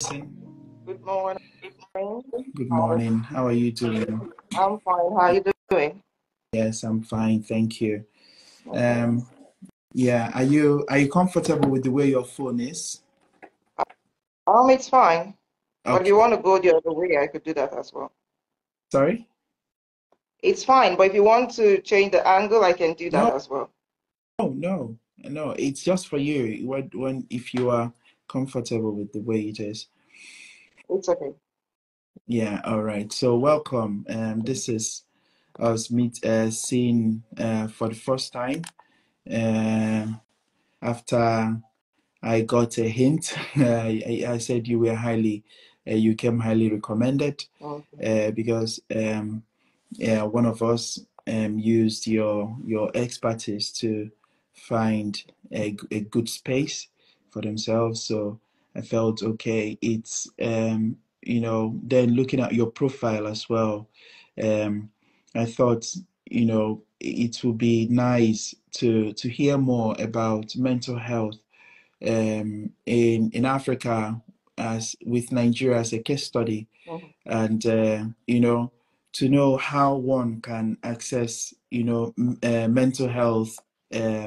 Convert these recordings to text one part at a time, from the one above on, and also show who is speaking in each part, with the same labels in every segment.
Speaker 1: Listen.
Speaker 2: Good morning.
Speaker 1: Good
Speaker 2: How
Speaker 1: morning. How are you doing?
Speaker 2: I'm fine. How are you doing?
Speaker 1: Yes, I'm fine, thank you.
Speaker 2: Okay.
Speaker 1: Um, yeah, are you comfortable with the way your phone is?
Speaker 2: It's fine. But if you
Speaker 1: Okay.
Speaker 2: want to go the other way, I could do that as well.
Speaker 1: Sorry?
Speaker 2: It's fine, but if you want to change the angle, I can do that
Speaker 1: No,
Speaker 2: as well.
Speaker 1: no. It's just for you. When if you are comfortable with the way it is.
Speaker 2: It's okay.
Speaker 1: Yeah, all right. So welcome. This is us seeing for the first time. Um, after I got a hint. I said you came highly recommended
Speaker 2: Okay.
Speaker 1: because one of us used your expertise to find a good space for themselves. So I felt okay. It's then looking at your profile as well. Um, I thought it would be nice to hear more about mental health in Africa, as with Nigeria as a case study,
Speaker 2: Mhm.
Speaker 1: and to know how one can access mental health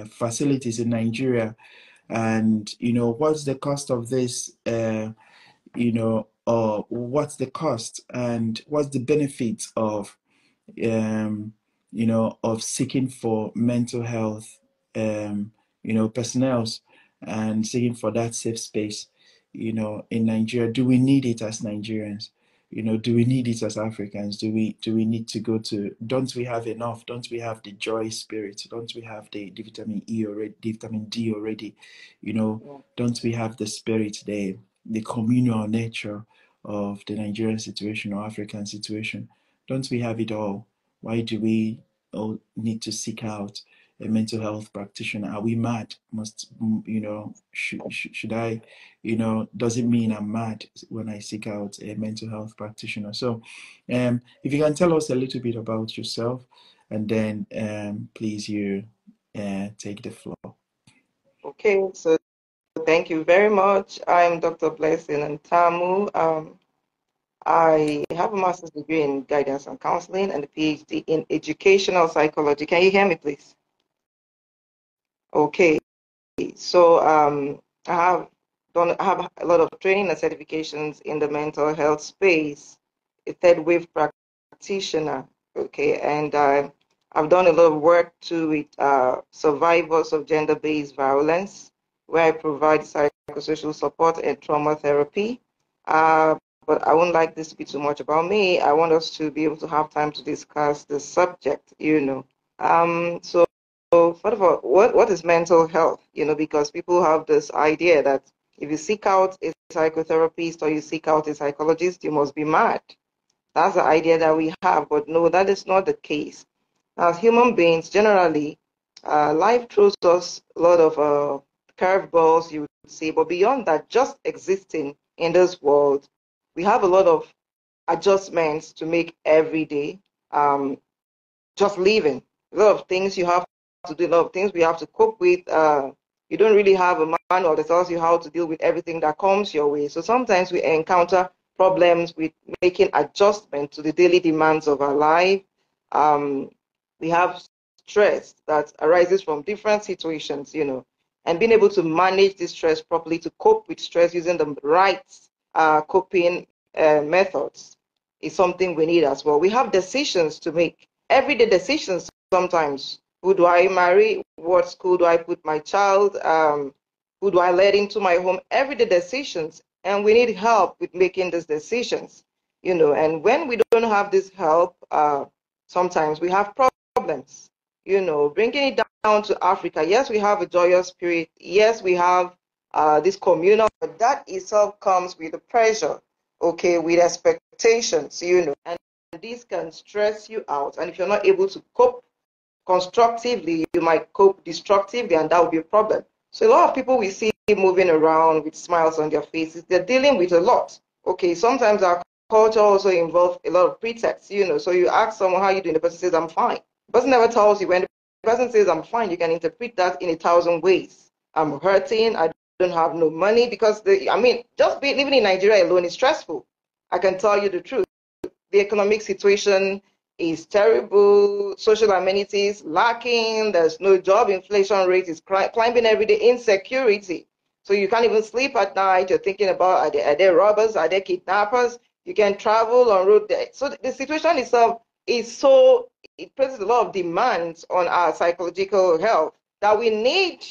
Speaker 1: facilities in Nigeria, and what's the cost of this, or what's the cost and what's the benefit um, of seeking for mental health, personnel, and seeking for that safe space, in Nigeria. Do we need it as Nigerians? Do we need it as Africans? Do we need to go to, don't we have enough? Don't we have the joy spirit? Don't we have the vitamin E already, the vitamin D already?
Speaker 2: Yeah.
Speaker 1: Don't we have the spirit, the communal nature of the Nigerian situation or African situation? Don't we have it all? Why do we all need to seek out a mental health practitioner? Are we mad? Should I, does it mean I'm mad when I seek out a mental health practitioner? So, if you can tell us a little bit about yourself, and then please you take the floor.
Speaker 2: Okay. So thank you very much. I'm Dr. Blessing and Tamu. I have a master's degree in guidance and counseling and a PhD in educational psychology. Can you hear me, please? Okay. So I have a lot of training and certifications in the mental health space, a third wave practitioner. Okay, and I've done a lot of work too with survivors of gender-based violence, where I provide psychosocial support and trauma therapy. Uh, but I wouldn't like this to be too much about me. I want us to be able to have time to discuss the subject. So first of all, what is mental health? Because people have this idea that if you seek out a psychotherapist or you seek out a psychologist, you must be mad. That's the idea that we have, but no, that is not the case. As human beings, generally, life throws us a lot of curveballs, you would say, but beyond that, just existing in this world, we have a lot of adjustments to make every day. Um, just living. A lot of things you have to do, a lot of things we have to cope with. You don't really have a manual that tells you how to deal with everything that comes your way. So sometimes we encounter problems with making adjustment to the daily demands of our life. Um, we have stress that arises from different situations, and being able to manage this stress properly, to cope with stress using the right coping methods is something we need as well. We have decisions to make, everyday decisions sometimes. Who do I marry? What school do I put my child? Who do I let into my home? Everyday decisions. And we need help with making these decisions. And when we don't have this help, sometimes we have problems. Bringing it down to Africa, yes, we have a joyous spirit. Yes, we have this communal, but that itself comes with the pressure, okay, with expectations. And this can stress you out. And if you're not able to cope constructively, you might cope destructively, and that will be a problem. So a lot of people we see moving around with smiles on their faces, they're dealing with a lot. Okay, sometimes our culture also involves a lot of pretext. So you ask someone how you doing, the person says, I'm fine. The person never tells you when the person says, I'm fine, you can interpret that in 1,000 ways. I'm hurting, I don't have no money because just living in Nigeria alone is stressful. I can tell you the truth. The economic situation is terrible, social amenities lacking, there's no job, inflation rate is climbing every day, insecurity. So you can't even sleep at night. You're thinking about, are there robbers? Are there kidnappers? You can travel on road. So the situation itself is so, it places a lot of demands on our psychological health that we need,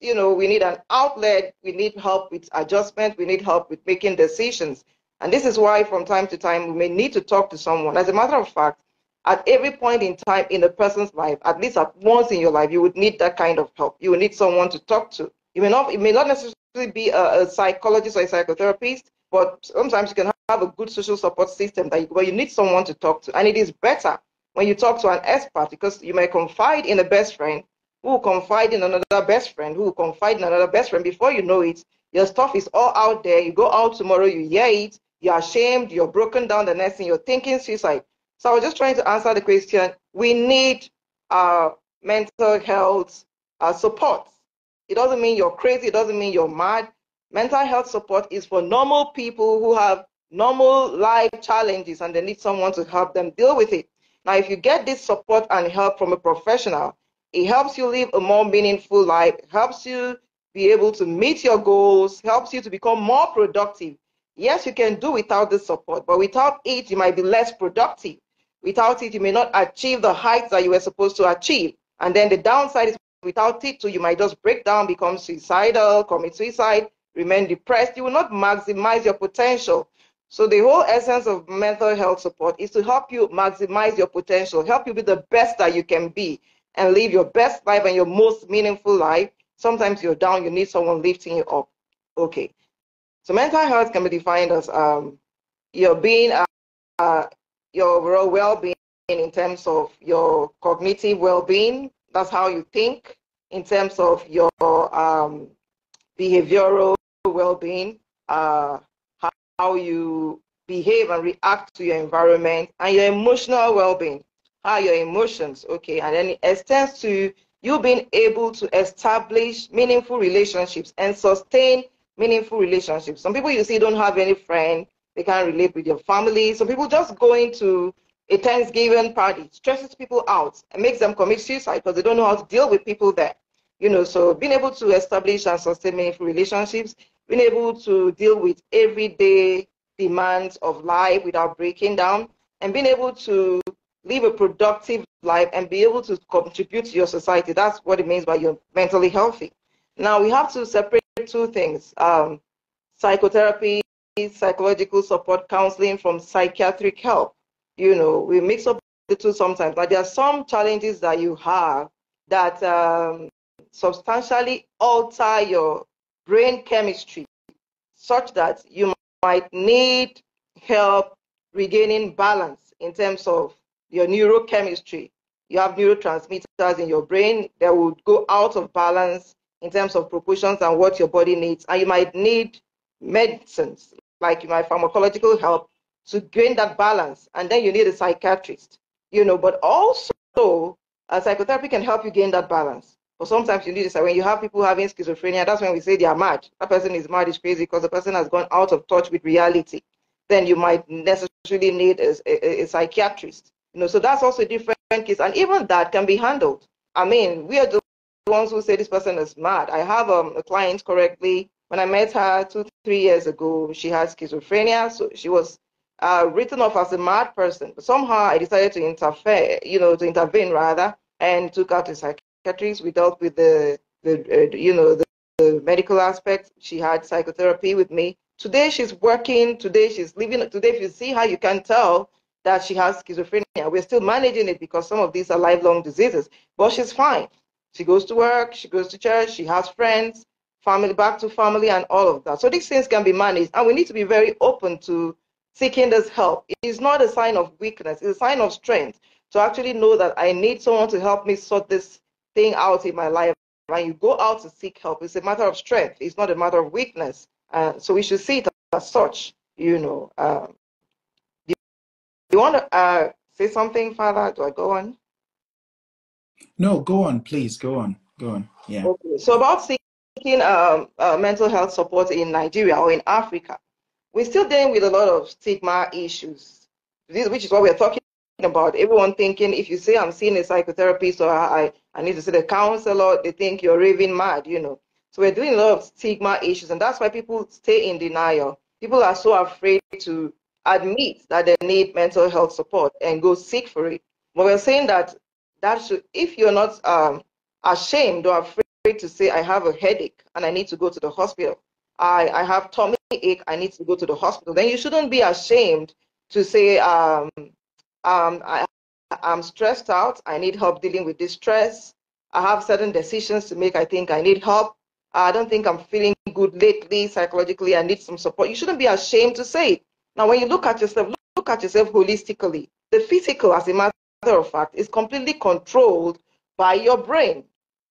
Speaker 2: we need an outlet. We need help with adjustment. We need help with making decisions. And this is why from time to time, we may need to talk to someone. As a matter of fact, at every point in time in a person's life, at least at once in your life, you would need that kind of help. You would need someone to talk to. It may not necessarily be a psychologist or a psychotherapist, but sometimes you can have a good social support system where you need someone to talk to. And it is better when you talk to an expert because you may confide in a best friend who will confide in another best friend who will confide in another best friend. Before you know it, your stuff is all out there. You go out tomorrow, you hear it, you're ashamed, you're broken down, the next thing you're thinking suicide. So I was just trying to answer the question. We need mental health support. It doesn't mean you're crazy. It doesn't mean you're mad. Mental health support is for normal people who have normal life challenges and they need someone to help them deal with it. Now, if you get this support and help from a professional, it helps you live a more meaningful life, helps you be able to meet your goals, helps you to become more productive. Yes, you can do without this support, but without it, you might be less productive. Without it, you may not achieve the heights that you were supposed to achieve. And then the downside is without it, too, you might just break down, become suicidal, commit suicide, remain depressed. You will not maximize your potential. So the whole essence of mental health support is to help you maximize your potential, help you be the best that you can be and live your best life and your most meaningful life. Sometimes you're down, you need someone lifting you up. Okay. So mental health can be defined as your being, your overall well-being in terms of your cognitive well-being. That's how you think. In terms of your behavioral well-being, how you behave and react to your environment, and your emotional well-being, how your emotions, okay, and then it extends to you being able to establish meaningful relationships and sustain meaningful relationships. Some people you see don't have any friend, they can't relate with your family. Some people just going to a Thanksgiving party stresses people out and makes them commit suicide because they don't know how to deal with people there. So being able to establish and sustain meaningful relationships, being able to deal with everyday demands of life without breaking down, and being able to live a productive life and be able to contribute to your society. That's what it means by you're mentally healthy. Now, we have to separate two things, psychotherapy, psychological support, counseling from psychiatric help. We mix up the two sometimes, but there are some challenges that you have that substantially alter your brain chemistry such that you might need help regaining balance in terms of your neurochemistry. You have neurotransmitters in your brain that will go out of balance in terms of proportions and what your body needs. And you might need medicines, like my pharmacological help, to gain that balance. And then you need a psychiatrist, but also psychotherapy can help you gain that balance. But sometimes you need to say, when you have people having schizophrenia, that's when we say they are mad. That person is mad, is crazy because the person has gone out of touch with reality. Then you might necessarily need a psychiatrist. So that's also a different case. And even that can be handled. We are the ones who say this person is mad. I have a client correctly. When I met her 2-3 years ago, she had schizophrenia. So she was written off as a mad person. But somehow I decided to intervene rather, and took her to psychiatrist. We dealt with the medical aspect. She had psychotherapy with me. Today she's working. Today she's living. Today, if you see her, you can tell that she has schizophrenia. We're still managing it because some of these are lifelong diseases, but she's fine. She goes to work, she goes to church, she has friends, family, back to family, and all of that. So these things can be managed, and we need to be very open to seeking this help. It is not a sign of weakness, it's a sign of strength to actually know that I need someone to help me sort this thing out in my life. When you go out to seek help, it's a matter of strength, it's not a matter of weakness. So we should see it as such. Do you want to say something, Father? Do I go on?
Speaker 1: No, go on, please. Go on. Yeah.
Speaker 2: Okay. So about seeking mental health support in Nigeria or in Africa, we're still dealing with a lot of stigma issues, which is what we're talking about. Everyone thinking if you say I'm seeing a psychotherapist or I need to see the counselor, they think you're raving mad, you know. So we're doing a lot of stigma issues, and that's why people stay in denial. People are so afraid to admit that they need mental health support and go seek for it. But we're saying that if you're not ashamed or afraid to say I have a headache and I need to go to the hospital, I have tummy ache, I need to go to the hospital, then you shouldn't be ashamed to say I'm stressed out, I need help dealing with this stress, I have certain decisions to make, I think I need help, I don't think I'm feeling good lately psychologically, I need some support. You shouldn't be ashamed to say it. Now, when you look at yourself holistically. The physical, as a matter of fact, is completely controlled by your brain,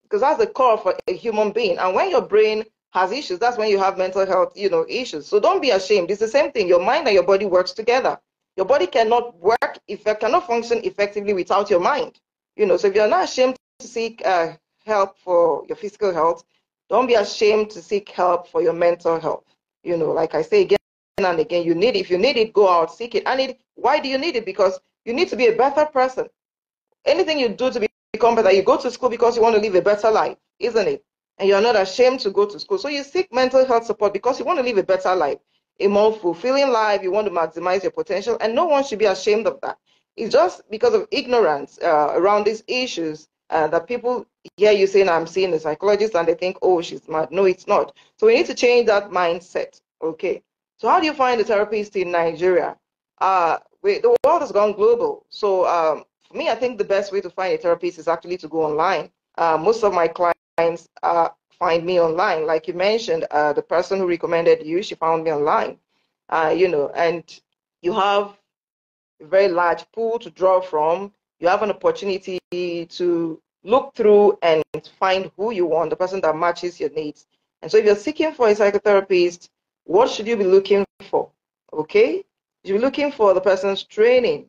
Speaker 2: because that's the core of a human being. And when your brain has issues, that's when you have mental health, issues. So don't be ashamed. It's the same thing. Your mind and your body works together. Your body cannot cannot function effectively without your mind. So if you're not ashamed to seek help for your physical health, don't be ashamed to seek help for your mental health. Like I say again and again, if you need it, go out, seek it. Why do you need it? Because you need to be a better person. Anything you do to become better, you go to school because you want to live a better life, isn't it? And you're not ashamed to go to school. So you seek mental health support because you want to live a better life, a more fulfilling life. You want to maximize your potential, and no one should be ashamed of that. It's just because of ignorance around these issues that people hear you saying, I'm seeing a psychologist, and they think, oh, she's mad. No, it's not. So we need to change that mindset. Okay. So how do you find a therapist in Nigeria? The world has gone global. So for me, I think the best way to find a therapist is actually to go online. Most of my clients find me online. Like you mentioned, the person who recommended you, she found me online. And you have a very large pool to draw from. You have an opportunity to look through and find who you want, the person that matches your needs. And so if you're seeking for a psychotherapist, what should you be looking for? Okay? You're looking for the person's training.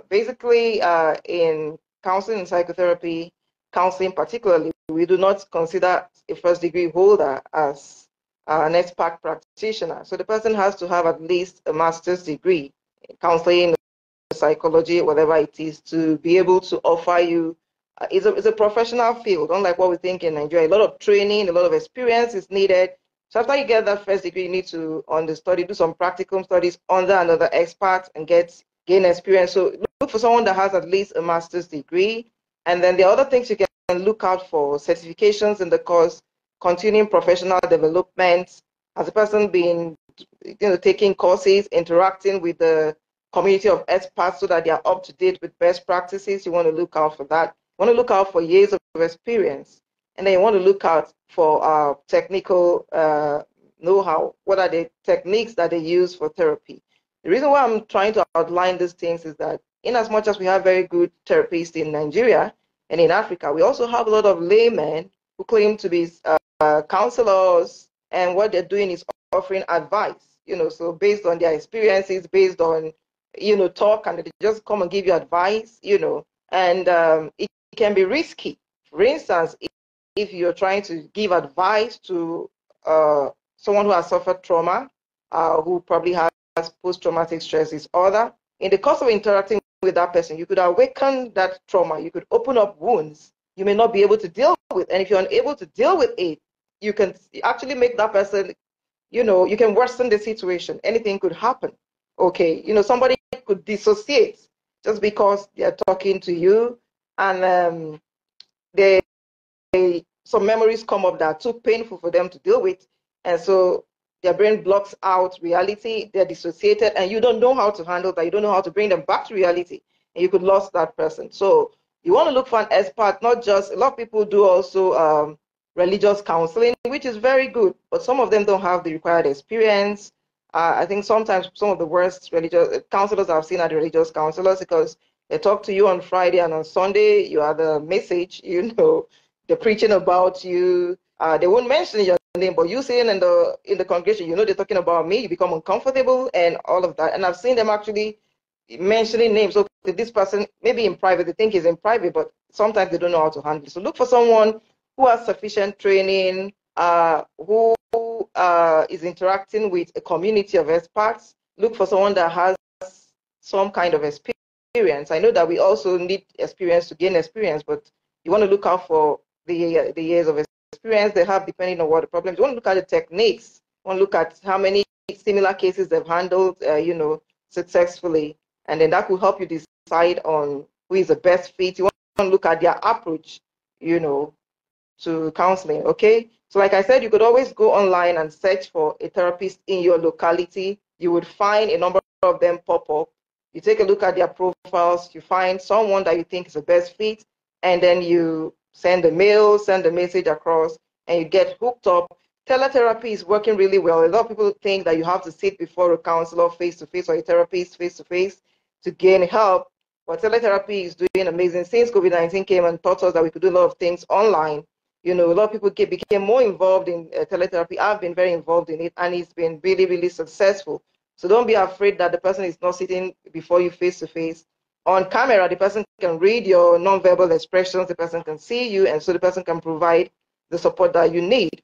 Speaker 2: Basically, in counseling and psychotherapy, counseling particularly, we do not consider a first degree holder as an expert practitioner. So the person has to have at least a master's degree in counseling, psychology, whatever it is, to be able to offer you. It's a professional field, unlike what we think in Nigeria. A lot of training, a lot of experience is needed. So after you get that first degree, you need to understudy, do some practical studies under another expert and gain experience. So look for someone that has at least a master's degree. And then the other things you can look out for: certifications in the course, continuing professional development, as a person being, taking courses, interacting with the community of experts so that they are up to date with best practices. You want to look out for that. You want to look out for years of experience. And then you want to look out for technical know-how. What are the techniques that they use for therapy? The reason why I'm trying to outline these things is that in as much as we have very good therapists in Nigeria and in Africa, we also have a lot of laymen who claim to be counselors, and what they're doing is offering advice, so based on their experiences, based on, talk, and they just come and give you advice, and it can be risky. For instance, if you're trying to give advice to someone who has suffered trauma, who probably has post-traumatic stress disorder, in the course of interacting with that person, you could awaken that trauma, you could open up wounds you may not be able to deal with. And if you're unable to deal with it, you can actually make that person, you can worsen the situation. Anything could happen. Okay, somebody could dissociate just because they're talking to you, and some memories come up that are too painful for them to deal with, and so their brain blocks out reality. They're dissociated, and you don't know how to handle that. You don't know how to bring them back to reality, and you could lose that person. So you want to look for an expert. Not just, a lot of people do also religious counseling, which is very good, but some of them don't have the required experience. I think sometimes some of the worst religious counselors I've seen are the religious counselors, because they talk to you on Friday, and on Sunday you are the message, they're preaching about you. They won't mention your name, but you saying in the congregation, they're talking about me. You become uncomfortable and all of that. And I've seen them actually mentioning names. So this person, maybe in private, they think he's in private, but sometimes they don't know how to handle it. So look for someone who has sufficient training, who is interacting with a community of experts. Look for someone that has some kind of experience. I know that we also need experience to gain experience, but you want to look out for the years of experience they have depending on what the problem is. You want to look at the techniques. You want to look at how many similar cases they've handled, successfully, and then that will help you decide on who is the best fit. You want to look at their approach, to counseling. Okay, so like I said, you could always go online and search for a therapist in your locality. You would find a number of them pop up. You take a look at their profiles, you find someone that you think is the best fit, and then you send a mail, send a message across, and you get hooked up. Teletherapy is working really well. A lot of people think that you have to sit before a counselor face to face or a therapist face to face to gain help, but teletherapy is doing amazing. Since COVID-19 came and taught us that we could do a lot of things online, a lot of people became more involved in teletherapy. I've been very involved in it, and it's been really, really successful. So don't be afraid that the person is not sitting before you face to face. On camera, the person can read your nonverbal expressions, the person can see you, and so the person can provide the support that you need.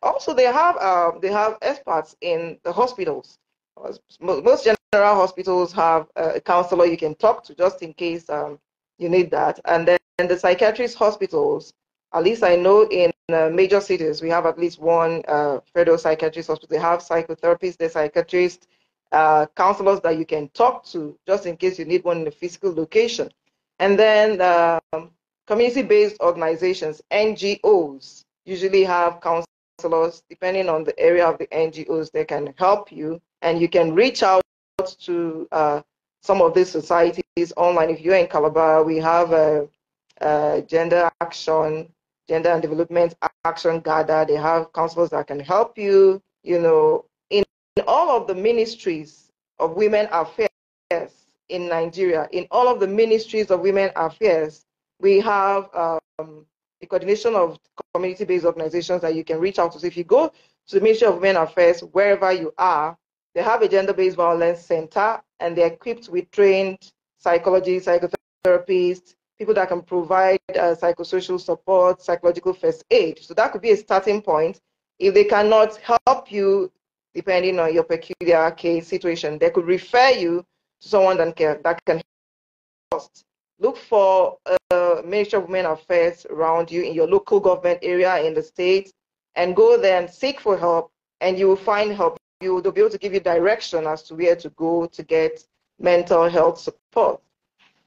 Speaker 2: Also, they have experts in the hospitals. Most general hospitals have a counselor you can talk to just in case you need that. And then the psychiatrist hospitals, at least I know in major cities, we have at least one federal psychiatrist hospital. They have psychotherapists, the psychiatrists, counselors that you can talk to just in case you need one in a physical location. And then community-based organizations, NGOs, usually have counselors. Depending on the area of the NGOs, they can help you, and you can reach out to some of these societies online. If you're in Calabar, we have Gender and Development Action Gather. They have counselors that can help you, in all of the ministries of women affairs in Nigeria. In all of the ministries of women affairs, we have the coordination of community-based organizations that you can reach out to. So if you go to the Ministry of Women Affairs, wherever you are, they have a gender-based violence center, and they're equipped with trained psychologists, psychotherapists, people that can provide psychosocial support, psychological first aid. So that could be a starting point. If they cannot help you, depending on your peculiar case situation, they could refer you to someone that can help. Look for Ministry of Women Affairs around you in your local government area in the state, and go there and seek for help, and you will find help. They'll be able to give you direction as to where to go to get mental health support.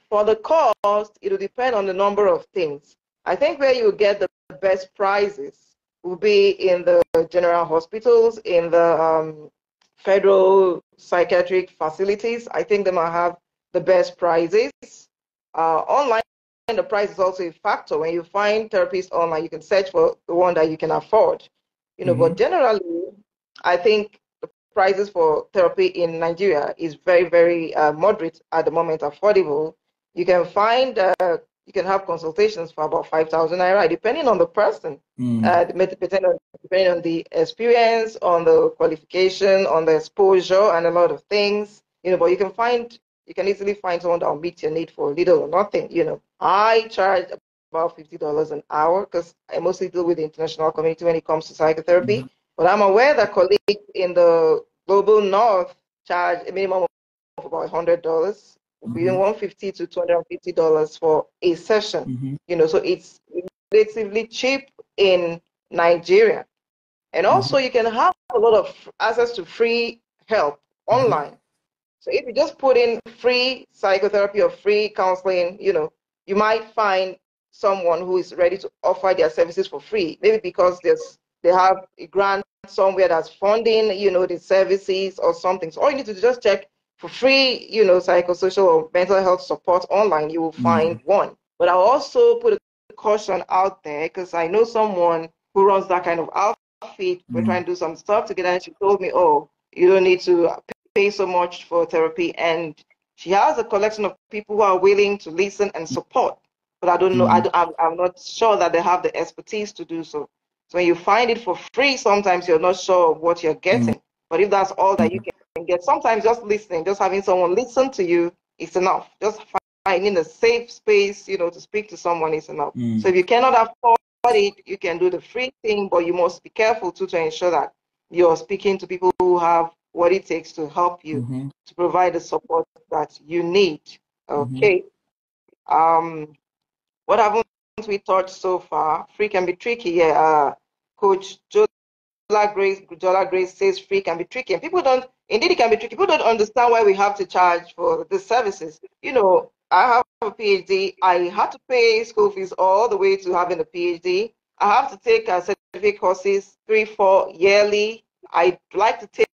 Speaker 2: For the cost, it will depend on the number of things. I think where you get the best prices will be in the general hospitals, in the federal psychiatric facilities. I think they might have the best prices. Online, the price is also a factor. When you find therapists online, you can search for the one that you can afford. But generally, I think the prices for therapy in Nigeria is very, very moderate at the moment, affordable. You can find, you can have consultations for about 5,000 naira, depending on the person, depending on the experience, on the qualification, on the exposure, and a lot of things. But you can easily find someone that will meet your need for little or nothing. I charge about $50 an hour because I mostly deal with the international community when it comes to psychotherapy. But I'm aware that colleagues in the global north charge a minimum of about $100, between $150 to $250 for a session. So it's relatively cheap in Nigeria. And also you can have a lot of access to free help online. So if you just put in free psychotherapy or free counseling, you might find someone who is ready to offer their services for free. Maybe because they have a grant somewhere that's funding, the services or something. So all you need to do is just check for free, psychosocial or mental health support online. You will find one. But I'll also put a caution out there because I know someone who runs that kind of outfit. We're trying to do some stuff together, and she told me, "Oh, you don't need to pay so much for therapy," and she has a collection of people who are willing to listen and support, but I don't know, I'm not sure that they have the expertise to do so. So when you find it for free, sometimes you're not sure of what you're getting. But if that's all that you can get, sometimes just listening, just having someone listen to you is enough. Just finding a safe space, to speak to someone is enough. So if you cannot afford it, you can do the free thing, but you must be careful too to ensure that you're speaking to people who have what it takes to help you, to provide the support that you need. Okay. What haven't we touched so far? Free can be tricky. Yeah. Coach Jola Grace says free can be tricky. And people don't, indeed, it can be tricky. People don't understand why we have to charge for the services. You know, I have a PhD. I had to pay school fees all the way to having a PhD. I have to take certificate courses 3-4 yearly. I like to take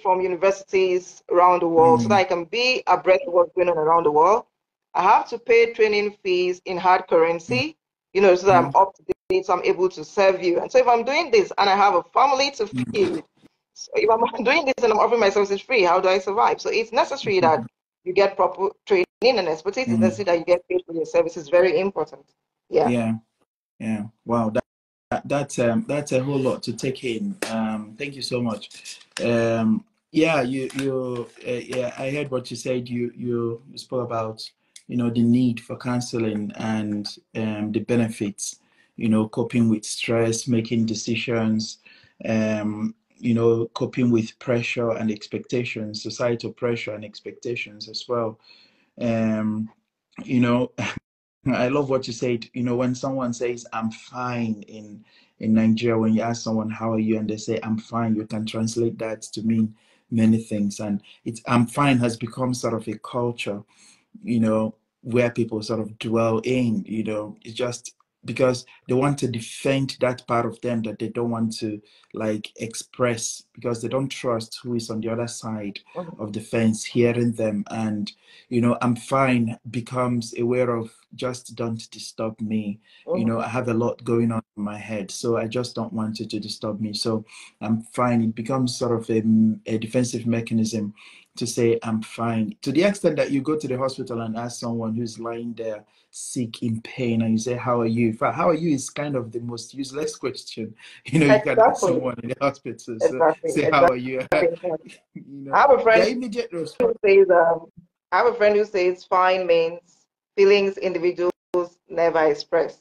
Speaker 2: from universities around the world so that I can be abreast of what's going on around the world. I have to pay training fees in hard currency, you know, so that I'm up to date, so I'm able to serve you. And so if I'm doing this and I have a family to feed, so if I'm doing this and I'm offering my services free, how do I survive? So it's necessary that you get proper training and expertise. It's necessary that you get paid for your services. Very important. Yeah.
Speaker 1: Yeah. Wow. That's a whole lot to take in. Thank you so much. Yeah, yeah, I heard what you said. You spoke about, you know, the need for counseling and the benefits, you know, coping with stress, making decisions, you know, coping with pressure and expectations, societal pressure and expectations as well. You know, I love what you said. You know, when someone says "I'm fine" in Nigeria, when you ask someone "How are you?" and they say "I'm fine," you can translate that to mean many things. And it's "I'm fine" has become sort of a culture, you know, where people sort of dwell in. You know, it's just because they want to defend that part of them that they don't want to like express because they don't trust who is on the other side of the fence hearing them. And you know, "I'm fine" becomes aware of just don't disturb me. You know, I have a lot going on in my head, so I just don't want you to disturb me. So "I'm fine." It becomes sort of a defensive mechanism to say "I'm fine," to the extent that you go to the hospital and ask someone who's lying there sick in pain and you say "How are you?" In fact, "How are you?" is kind of the most useless question, you know, you can ask
Speaker 2: Exactly.
Speaker 1: someone in the hospital. So
Speaker 2: Exactly.
Speaker 1: say "How are you?"
Speaker 2: Exactly.
Speaker 1: You know,
Speaker 2: I have a
Speaker 1: their
Speaker 2: friend
Speaker 1: immediate
Speaker 2: who
Speaker 1: response.
Speaker 2: says, I have a friend who says fine means feelings individuals never express.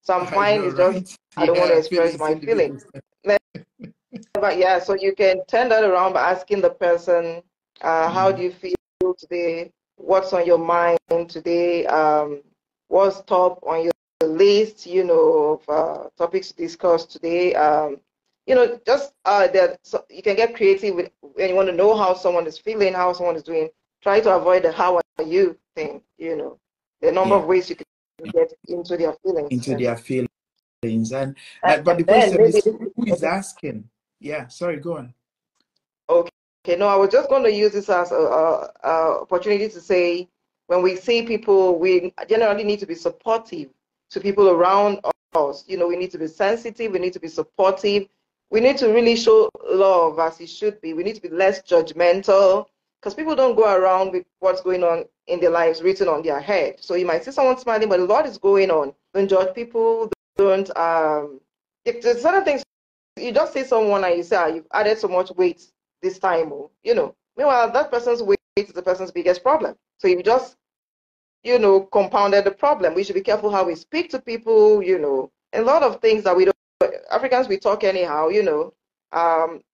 Speaker 2: So I'm
Speaker 1: I
Speaker 2: fine
Speaker 1: know,
Speaker 2: is just
Speaker 1: right?
Speaker 2: I don't want to
Speaker 1: Yeah,
Speaker 2: express
Speaker 1: feelings
Speaker 2: my feelings.
Speaker 1: individuals.
Speaker 2: But yeah, so you can turn that around by asking the person, how do you feel today? What's on your mind today? What's top on your list, you know, of topics to discuss today? You know, just that so you can get creative with when you want to know how someone is feeling, how someone is doing. Try to avoid the "how are you" thing. You know, the number
Speaker 1: Yeah,
Speaker 2: of ways you can get into their feelings.
Speaker 1: into their feelings. And but
Speaker 2: And
Speaker 1: the
Speaker 2: then
Speaker 1: question
Speaker 2: maybe
Speaker 1: is, who is asking? Yeah, sorry, go on.
Speaker 2: okay, no, I was just going to use this as a opportunity to say when we see people, we generally need to be supportive to people around us. You know, we need to be sensitive, we need to be supportive, we need to really show love as it should be. We need to be less judgmental because people don't go around with what's going on in their lives written on their head. So you might see someone smiling, but a lot is going on. Don't judge people, don't, if there's certain things you just see someone and you say, you've added so much weight this time, oh, you know. Meanwhile, that person's weight is the person's biggest problem. So you just, you know, compounded the problem. We should be careful how we speak to people, you know. A lot of things that we don't, Africans, we talk anyhow, you know.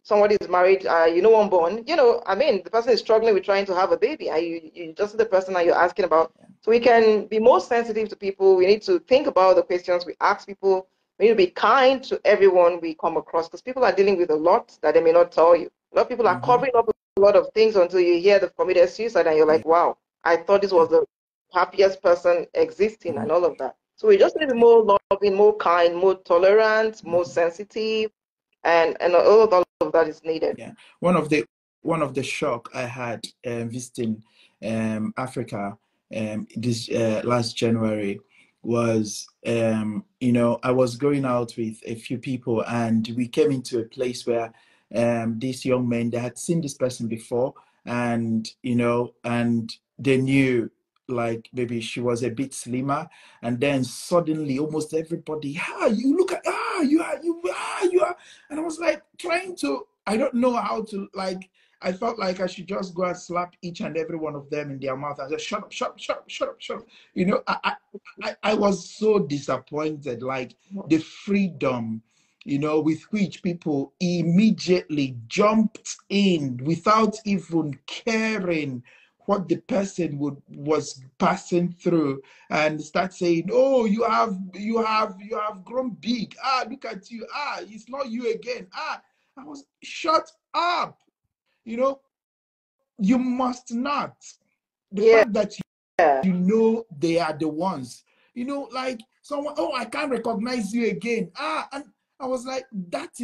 Speaker 2: Somebody is married, you know, unborn, you know, I mean, the person is struggling with trying to have a baby, and you just see the person that you're asking about. So we can be more sensitive to people. We need to think about the questions we ask people. We need to be kind to everyone we come across because people are dealing with a lot that they may not tell you. A lot of people are covering up a lot of things until you hear they've committed suicide and you're
Speaker 1: Yeah,
Speaker 2: like, wow, I thought this was the happiest person existing and all of that. So we just need to be more loving, more kind, more tolerant, more sensitive, and all of that is needed.
Speaker 1: yeah. One of the shock I had visiting Africa this last January was you know, I was going out with a few people and we came into a place where these young men, they had seen this person before, and you know, and they knew like maybe she was a bit slimmer, and then suddenly almost everybody, you look at, you are, and I was like trying to, I don't know how to like I felt like I should just go and slap each and every one of them in their mouth and say, shut up, shut up, shut up, shut up, shut up. You know, I was so disappointed, like the freedom, you know, with which people immediately jumped in without even caring what the person was passing through, and start saying, oh, you have grown big, look at you, it's not you again, I was, shut up, you know, you must not. The
Speaker 2: Yeah.
Speaker 1: fact that you know they are the ones, you know, like someone, oh, I can't recognize you again, and I was like, that's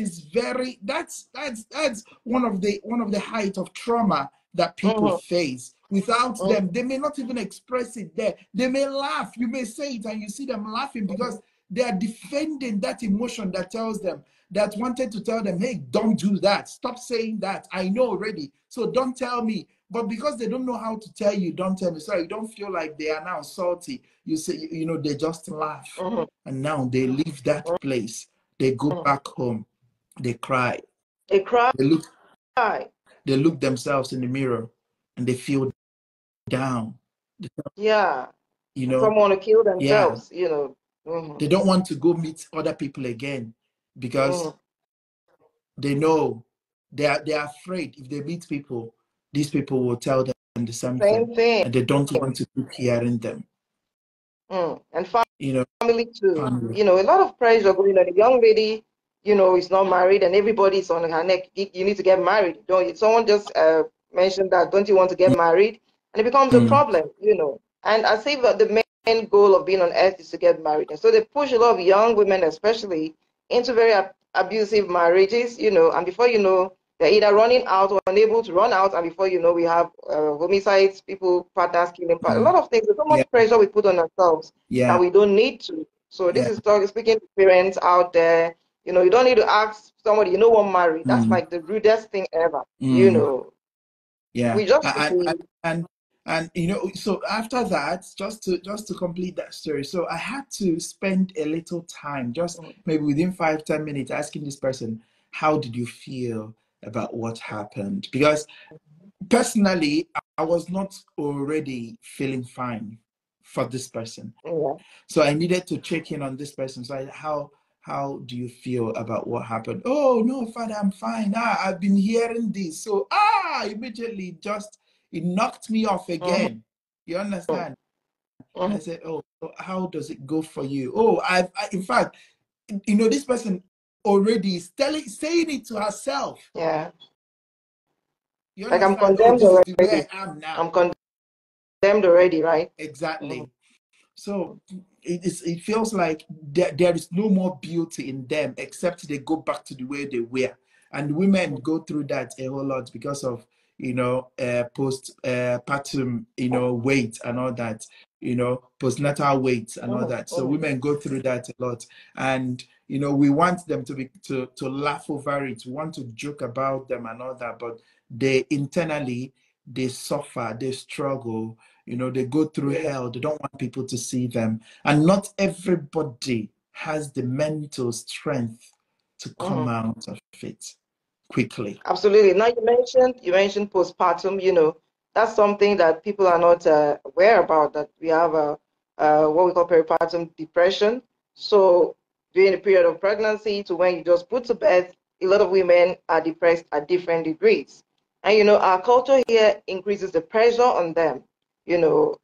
Speaker 1: one of the height of trauma that people face. Without them, they may not even express it there. They may laugh, you may say it and you see them laughing because they are defending that emotion that tells them, that wanted to tell them, hey, don't do that, stop saying that, I know already, so don't tell me. But because they don't know how to tell you, don't tell me, sorry, you don't feel like they are now salty, you say, you know, they just laugh. And now they leave that place, they go back home, they cry,
Speaker 2: They cry.
Speaker 1: they look themselves in the mirror and they feel down.
Speaker 2: Yeah.
Speaker 1: You know,
Speaker 2: Some want to kill
Speaker 1: yeah,
Speaker 2: themselves, you know.
Speaker 1: they don't want to go meet other people again because they know they are afraid if they meet people, these people will tell them the same thing,
Speaker 2: Same thing.
Speaker 1: and they don't want to keep hearing them.
Speaker 2: And
Speaker 1: You know,
Speaker 2: family too.
Speaker 1: family.
Speaker 2: You know, a lot of pressure going on. A young lady, you know, is not married and everybody's on her neck. You need to get married. Don't you? Someone just mentioned that, don't you want to get married? And it becomes a problem, you know. And I say that the main goal of being on earth is to get married. And so they push a lot of young women, especially, into very abusive marriages, you know, and before you know, they're either running out or unable to run out, and before you know, we have homicides, people, partners killing, a lot of things. There's so
Speaker 1: Yeah,
Speaker 2: much pressure we put on ourselves that
Speaker 1: yeah,
Speaker 2: we don't need to. So this
Speaker 1: yeah.
Speaker 2: is speaking to parents out there. You know, you don't need to ask somebody you know what married. That's
Speaker 1: Mm,
Speaker 2: like the rudest thing ever. You
Speaker 1: mm,
Speaker 2: know,
Speaker 1: yeah.
Speaker 2: we just should
Speaker 1: And,
Speaker 2: be.
Speaker 1: and and and you know, so after that, just to complete that story, so I had to spend a little time, just maybe within 5-10 minutes, asking this person, how did you feel about what happened? Because personally, I was not already feeling fine for this person.
Speaker 2: Yeah.
Speaker 1: So I needed to check in on this person. So how do you feel about what happened? Oh no, Father, I'm fine. I've been hearing this. So immediately just it knocked me off again. You understand? And I said, oh, so how does it go for you? Oh, in fact, you know, this person already is saying it to herself.
Speaker 2: Yeah.
Speaker 1: You
Speaker 2: Like I'm
Speaker 1: understand? Oh,
Speaker 2: condemned
Speaker 1: this is the way
Speaker 2: already.
Speaker 1: I am now.
Speaker 2: I'm condemned already, right?
Speaker 1: Exactly. So it feels like there is no more beauty in them except they go back to the way they were. And women go through that a whole lot because of, you know, postpartum, you know, weight and all that, you know, postnatal weight and all that. So women go through that a lot. And, you know, we want them to laugh over it. We want to joke about them and all that, but they internally, they suffer, they struggle, you know, they go through hell. They don't want people to see them. And not everybody has the mental strength to come out of it quickly.
Speaker 2: Absolutely. Now you mentioned postpartum. You know, that's something that people are not aware about. That we have what we call peripartum depression. So during the period of pregnancy to when you just put to bed, a lot of women are depressed at different degrees. And you know, our culture here increases the pressure on them. You know,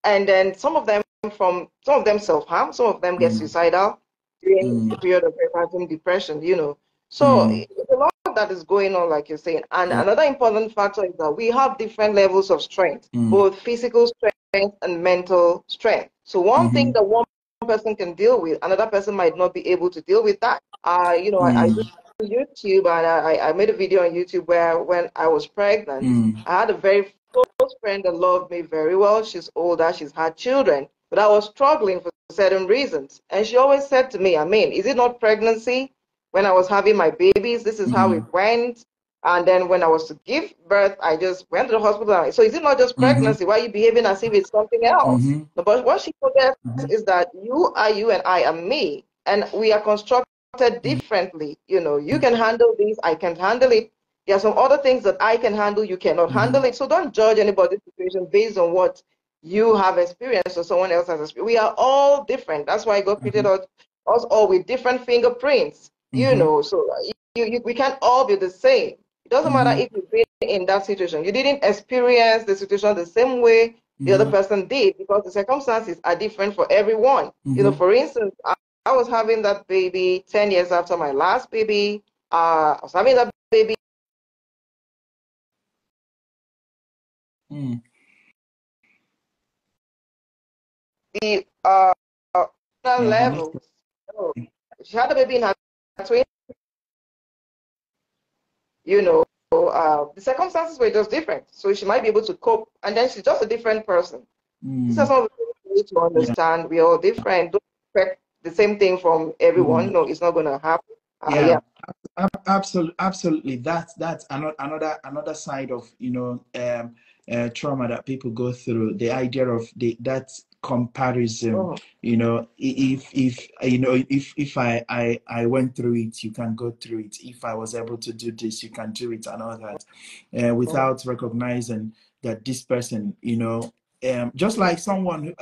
Speaker 2: and then some of them self-harm, some of them get
Speaker 1: Mm,
Speaker 2: suicidal during the
Speaker 1: mm,
Speaker 2: period of postpartum depression, you know. So
Speaker 1: mm,
Speaker 2: it's a lot that is going on, like you're saying. And
Speaker 1: yeah,
Speaker 2: another important factor is that we have different levels of strength,
Speaker 1: mm,
Speaker 2: both physical strength and mental strength. So one thing
Speaker 1: mm,
Speaker 2: that one person can deal with, another person might not be able to deal with that. I do
Speaker 1: mm,
Speaker 2: YouTube, and I made a video on YouTube where when I was pregnant,
Speaker 1: mm,
Speaker 2: I had a very close friend that loved me very well. She's older, she's had children, but I was struggling for certain reasons. And she always said to me, I mean, is it not pregnancy? When I was having my babies, this is how it
Speaker 1: mm,
Speaker 2: went. And then when I was to give birth, I just went to the hospital. So is it not just
Speaker 1: mhm,
Speaker 2: pregnancy? Why are you behaving as if it's something else?
Speaker 1: mhm,
Speaker 2: No, but what she forgets
Speaker 1: mhm,
Speaker 2: is that you are you and I am me. And we are constructed differently. You know, you can handle this, I can't handle it. There are some other things that I can handle, you cannot handle it. So don't judge anybody's situation based on what you have experienced or someone else has experienced. We are all different. That's why God created us all with different fingerprints, you know. So we can't all be the same. It doesn't matter if you've been in that situation. You didn't experience the situation the same way the other person did, because the circumstances are different for everyone. You know, for instance, I was having that baby 10 years after my last baby. I was having that baby. The levels. Oh, she had a baby in her 20s, you know. The circumstances were just different. So she might be able to cope, and then she's just a different person. This is something we need to understand. We're all different. Don't expect the same thing from everyone. No, it's not going to happen. Yeah.
Speaker 1: Absolutely. That's another side of, you know, trauma that people go through. The idea of that comparison. You know, if you know, if I went through it, you can go through it. If I was able to do this, you can do it, and all that, without recognizing that this person, you know, just like someone,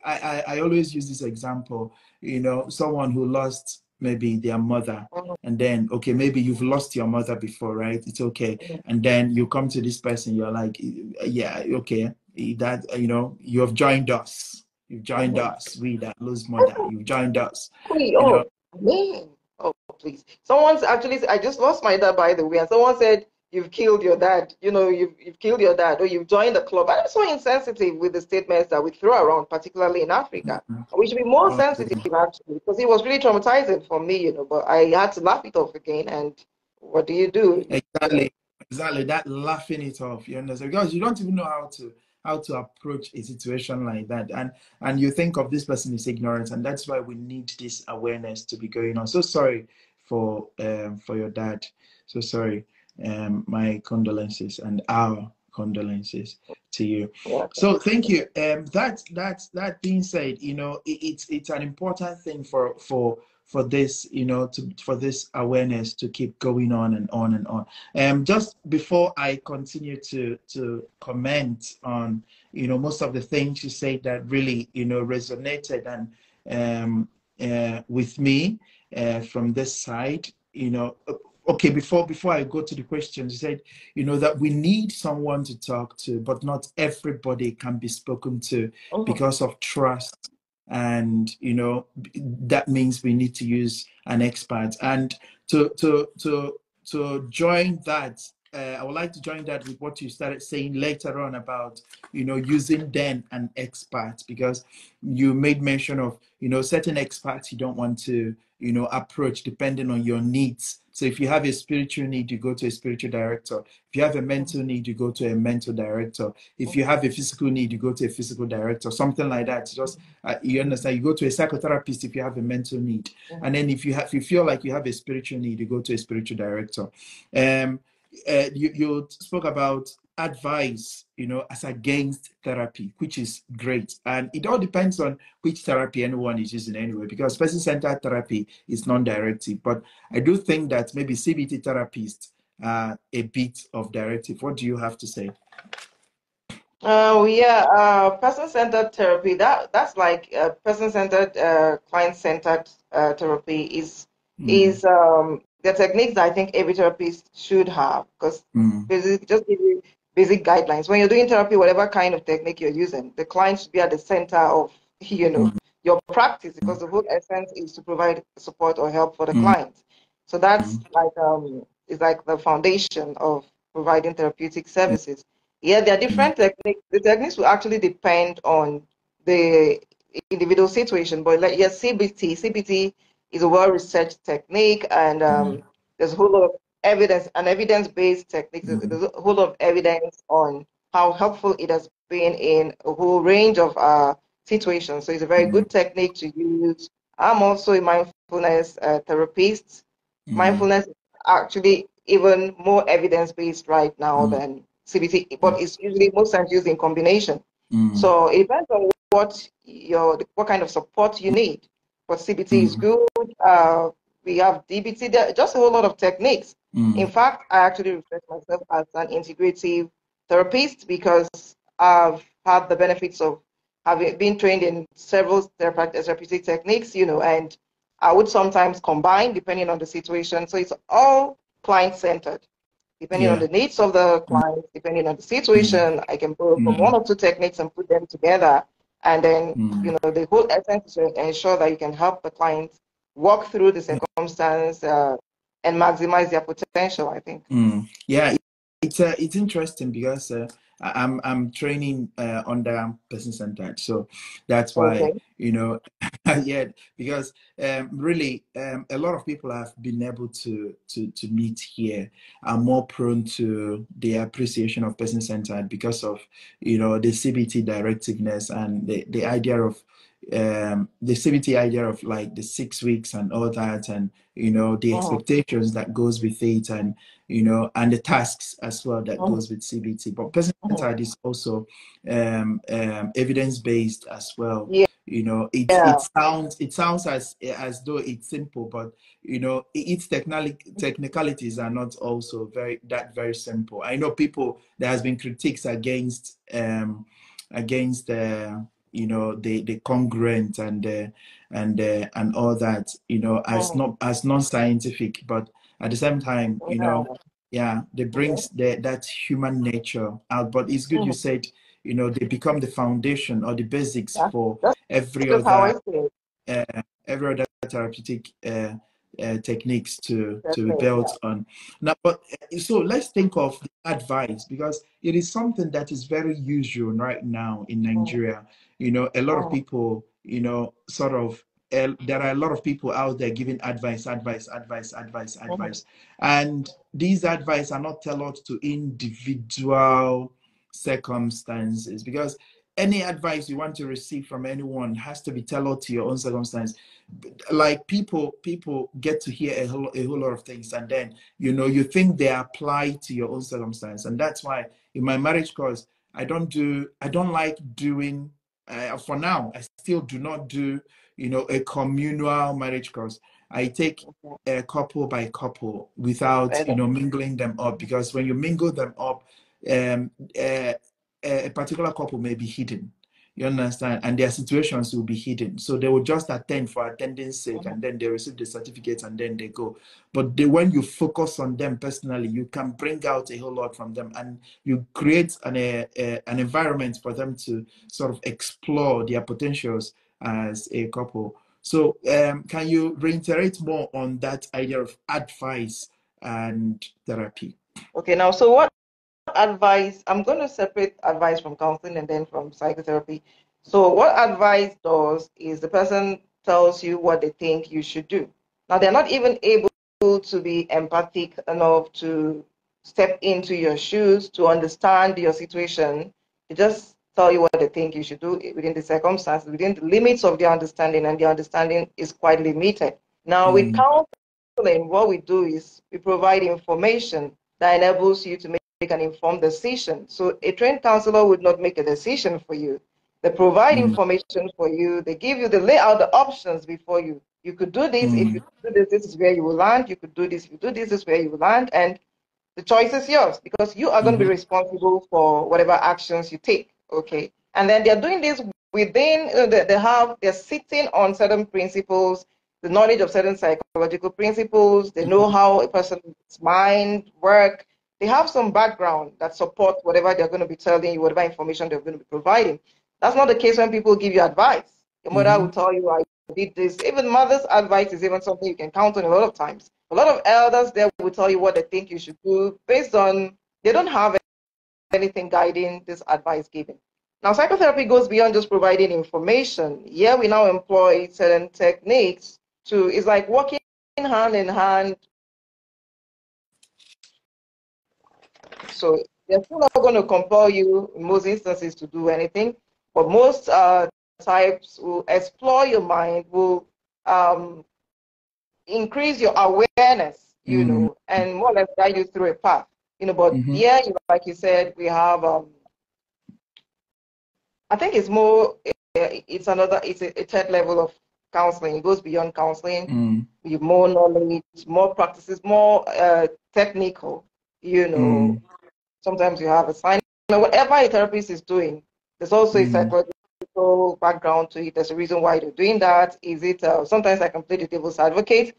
Speaker 1: I always use this example, you know, someone who lost maybe their mother, and then, okay, maybe you've lost your mother before, right? It's okay. And then you come to this person, you're like, yeah, okay, that, you know, you have joined us. You've joined us. We that lose mother, you've joined us.
Speaker 2: Oh, man. Oh, please. Someone's actually, I just lost my dad, by the way, and someone said, you've killed your dad. You know, you've killed your dad, or you've joined the club. I'm so insensitive with the statements that we throw around, particularly in Africa. We should be more sensitive, actually, because it was really traumatizing for me, you know, but I had to laugh it off again. And what do you do?
Speaker 1: Exactly. That laughing it off, you understand? Because you don't even know how to approach a situation like that, and you think of this person is ignorant, and that's why we need this awareness to be going on. So sorry for your dad. So sorry. My condolences and our condolences to you. So thank you. That being said, you know, it's an important thing for this, you know, for this awareness to keep going on and on and on. Just before I continue to comment on, you know, most of the things you said that really, you know, resonated and with me from this side, you know. Okay, before I go to the questions, you said, you know, that we need someone to talk to, but not everybody can be spoken to because of trust. And, you know, that means we need to use an expert. And to join that, I would like to join that with what you started saying later on about, you know, using then an expert, because you made mention of, you know, certain experts you don't want to, you know, approach depending on your needs. So if you have a spiritual need, you go to a spiritual director. If you have a mental need, you go to a mental director. If you have a physical need, you go to a physical director, something like that. Just you understand, you go to a psychotherapist if you have a mental need. And then if you feel like you have a spiritual need, you go to a spiritual director. You spoke about advice, you know, as against therapy, which is great. And it all depends on which therapy anyone is using anyway, because person-centered therapy is non-directive. But I do think that maybe CBT therapists are a bit of directive. What do you have to say?
Speaker 2: Person-centered therapy, that's like person-centered, client-centered therapy is the techniques that I think every therapist should have, because just give you basic guidelines. When you're doing therapy, whatever kind of technique you're using, the client should be at the center of, you know, your practice, because the whole essence is to provide support or help for the client. So that's like is like the foundation of providing therapeutic services. Yeah, there are different techniques. The techniques will actually depend on the individual situation, but like yes, CBT is a well-researched technique, and there's a whole lot of evidence, and evidence-based techniques. There's a whole lot of evidence on how helpful it has been in a whole range of situations. So it's a very good technique to use. I'm also a mindfulness therapist. Mindfulness is actually even more evidence-based right now than CBT, but it's usually most times used in combination. So it depends on what kind of support you need. But CBT is good. We have DBT. There just a whole lot of techniques. In
Speaker 1: Mm.
Speaker 2: fact, I actually refer to myself as an integrative therapist because I've had the benefits of having been trained in several therapeutic techniques, and I would sometimes combine depending on the situation. So it's all client-centered. Depending on
Speaker 1: Yeah.
Speaker 2: the needs of the
Speaker 1: Mm.
Speaker 2: client, depending on the
Speaker 1: Mm.
Speaker 2: situation, I can borrow from one
Speaker 1: Mm.
Speaker 2: or two techniques and put them together. And then,
Speaker 1: Mm.
Speaker 2: the whole essence is to ensure that you can help the client walk through the circumstance and maximize their potential, I think.
Speaker 1: Yeah, it's interesting because I'm training under person centered, so that's why
Speaker 2: Okay.
Speaker 1: yeah, because really a lot of people have been able to meet here are more prone to the appreciation of person centered because of the CBT directiveness and the idea of the CBT idea of like the 6 weeks and all that, and the
Speaker 2: Mhm.
Speaker 1: expectations that goes with it, and and the tasks as well that
Speaker 2: Mhm.
Speaker 1: goes with CBT. But person
Speaker 2: Mhm.
Speaker 1: centered is also evidence based as well.
Speaker 2: Yeah.
Speaker 1: It sounds as though it's simple, but its technicalities are not also very simple. I know there has been critiques against the congruent and all that as
Speaker 2: Mhm.
Speaker 1: not as non-scientific, but at the same time
Speaker 2: Yeah.
Speaker 1: yeah, they
Speaker 2: Mhm.
Speaker 1: brings that human nature out. But it's good you
Speaker 2: Mhm.
Speaker 1: said they become the foundation or the basics
Speaker 2: Yeah.
Speaker 1: for
Speaker 2: That's
Speaker 1: every
Speaker 2: just how
Speaker 1: other
Speaker 2: I see it.
Speaker 1: therapeutic techniques to be
Speaker 2: Definitely.
Speaker 1: built on. Now, but so let's think of the advice, because it is something that is very usual right now in
Speaker 2: Mhm.
Speaker 1: Nigeria. A lot of
Speaker 2: Mhm.
Speaker 1: people, sort of. There are a lot of people out there giving
Speaker 2: Mhm.
Speaker 1: advice, and these advice are not tailored to individual circumstances, because any advice you want to receive from anyone has to be tailored to your own circumstance. Like people get to hear a whole lot of things, and then you think they apply to your own circumstance. And that's why in my marriage course I don't like doing for now I still do not do a communal marriage course. I take
Speaker 2: Okay.
Speaker 1: a couple by couple without
Speaker 2: Better.
Speaker 1: mingling them up, because when you mingle them up, um, uh, a particular couple may be hidden. You understand? And their situations will be hidden. So they will just attend for attendance sake,
Speaker 2: Mhm.
Speaker 1: and then they receive the certificates and then they go. But when you focus on them personally, you can bring out a whole lot from them, and you create an environment for them to sort of explore their potentials as a couple. So can you reiterate more on that idea of advice and therapy?
Speaker 2: Okay. Now, so what advice? I'm going to separate advice from counseling and then from psychotherapy. So, what advice does is the person tells you what they think you should do. Now, they're not even able to be empathic enough to step into your shoes to understand your situation. They just tell you what they think you should do within the circumstances, within the limits of their understanding, and their understanding is quite limited. Now, with
Speaker 1: Mm,
Speaker 2: counseling, what we do is we provide information that enables you to make an informed decision. So a trained counselor would not make a decision for you. They provide
Speaker 1: mm,
Speaker 2: information for you. They give you the layout, the options before you. You could do this. If you
Speaker 1: mm,
Speaker 2: do this, this is where you will land. You could do this. If you do this, this is where you will land. And the choice is yours because you are going to be
Speaker 1: mhm,
Speaker 2: responsible for whatever actions you take. Okay. And then they're doing this within, they're sitting on certain principles, the knowledge of certain psychological principles. They know how a person's mind work. They have some background that support whatever they're going to be telling you, whatever information they're going to be providing. That's not the case when people give you advice. Your mother will
Speaker 1: mhm,
Speaker 2: tell you, I did this. Even mother's advice is even something you can count on a lot of times. A lot of elders there will tell you what they think you should do based on they don't have anything guiding this advice given. Now, psychotherapy goes beyond just providing information. Here we now employ certain techniques to, it's like working hand in hand. So they're still not going to compel you in most instances to do anything, but most types will explore your mind, will um, increase your awareness,
Speaker 1: mm,
Speaker 2: and more or less guide you through a path. But
Speaker 1: mhm,
Speaker 2: yeah, like you said, we have I think it's more it's a third level of counseling. It goes beyond counseling.
Speaker 1: Mm.
Speaker 2: With more knowledge, more practices, more technical.
Speaker 1: Mm.
Speaker 2: Sometimes you have a sign. Whatever a therapist is doing, there's also a
Speaker 1: Mm.
Speaker 2: psychological background to it. There's a reason why they're doing that. Is it sometimes I can play the devil's advocate?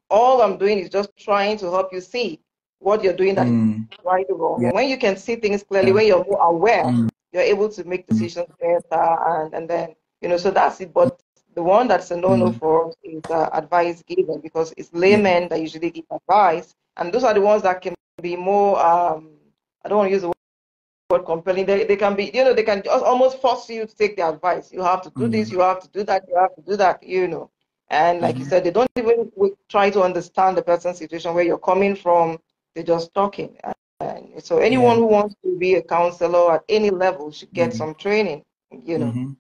Speaker 2: All I'm doing is just trying to help you see what you're doing that is
Speaker 1: Mm.
Speaker 2: right or wrong.
Speaker 1: Yeah.
Speaker 2: And when you can see things clearly,
Speaker 1: Yeah.
Speaker 2: when you're more aware,
Speaker 1: Mm.
Speaker 2: you're able to make decisions better. And then, so that's it. But the one that's a no-no
Speaker 1: Mm.
Speaker 2: for us is advice given, because it's
Speaker 1: Yeah.
Speaker 2: laymen that usually give advice. And those are the ones that can be more, I don't want to use the word compelling. They can be, they can just almost force you to take the advice. You have to do this,
Speaker 1: Mm.
Speaker 2: you have to do that, you have to do that. And like you
Speaker 1: Mhm.
Speaker 2: said, they don't even try to understand the person's situation, where you're coming from. They're just talking. And so
Speaker 1: Yeah.
Speaker 2: anyone who wants to be a counselor at any level should get
Speaker 1: Mm.
Speaker 2: some training.
Speaker 1: Mhm.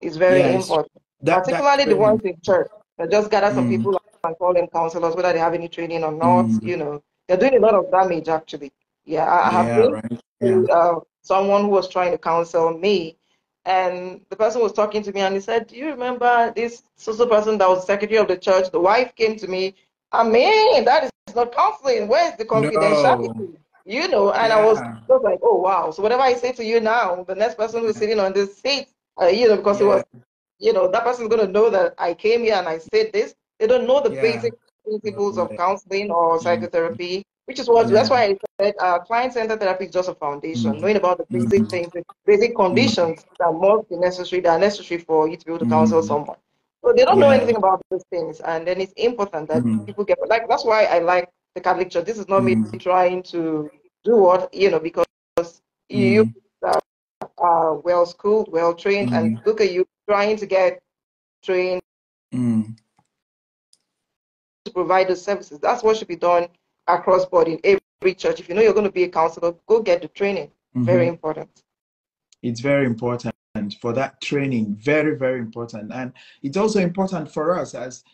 Speaker 2: It's very
Speaker 1: Yeah, it's
Speaker 2: important,
Speaker 1: that
Speaker 2: particularly the ones
Speaker 1: training.
Speaker 2: in church. They just gather some
Speaker 1: Mm.
Speaker 2: people and call them counselors, whether they have any training or not.
Speaker 1: Mm.
Speaker 2: They're doing a lot of damage, actually. Yeah, I have
Speaker 1: Yeah,
Speaker 2: been
Speaker 1: right. Yeah.
Speaker 2: to someone who was trying to counsel me, and the person was talking to me, and he said, "Do you remember this social person that was secretary of the church? The wife came to me. I mean, that is not counseling. Where's the
Speaker 1: No.
Speaker 2: confidentiality?" And I was
Speaker 1: Yeah.
Speaker 2: just like, "Oh wow!" So whatever I say to you now, the next person who's sitting on this seat, because it
Speaker 1: Yeah.
Speaker 2: was, that person's going to know that I came here and I said this. They don't know the
Speaker 1: Yeah.
Speaker 2: basic principles of
Speaker 1: Right.
Speaker 2: counseling or
Speaker 1: Mm.
Speaker 2: psychotherapy, that's
Speaker 1: Yeah.
Speaker 2: why I said client-centered therapy is just a foundation.
Speaker 1: Mm.
Speaker 2: Knowing about the basic
Speaker 1: Mm.
Speaker 2: things, the basic
Speaker 1: Mm.
Speaker 2: conditions that are necessary for you to be able to counsel
Speaker 1: Mm.
Speaker 2: someone. So they don't know
Speaker 1: Yeah.
Speaker 2: anything about those things, and then it's important that
Speaker 1: Mm.
Speaker 2: people get, like, that's why I like the Catholic Church. This is not me
Speaker 1: Mm.
Speaker 2: trying to do what, because you
Speaker 1: Mm.
Speaker 2: are well schooled, well trained, and
Speaker 1: Mm.
Speaker 2: look at you trying to get trained
Speaker 1: Mm.
Speaker 2: to provide those services. That's what should be done across board in every church. If you know you're going to be a counselor, go get the training. Very
Speaker 1: Mhm.
Speaker 2: important.
Speaker 1: It's very important for that training. Very, very important. And it's also important for us, as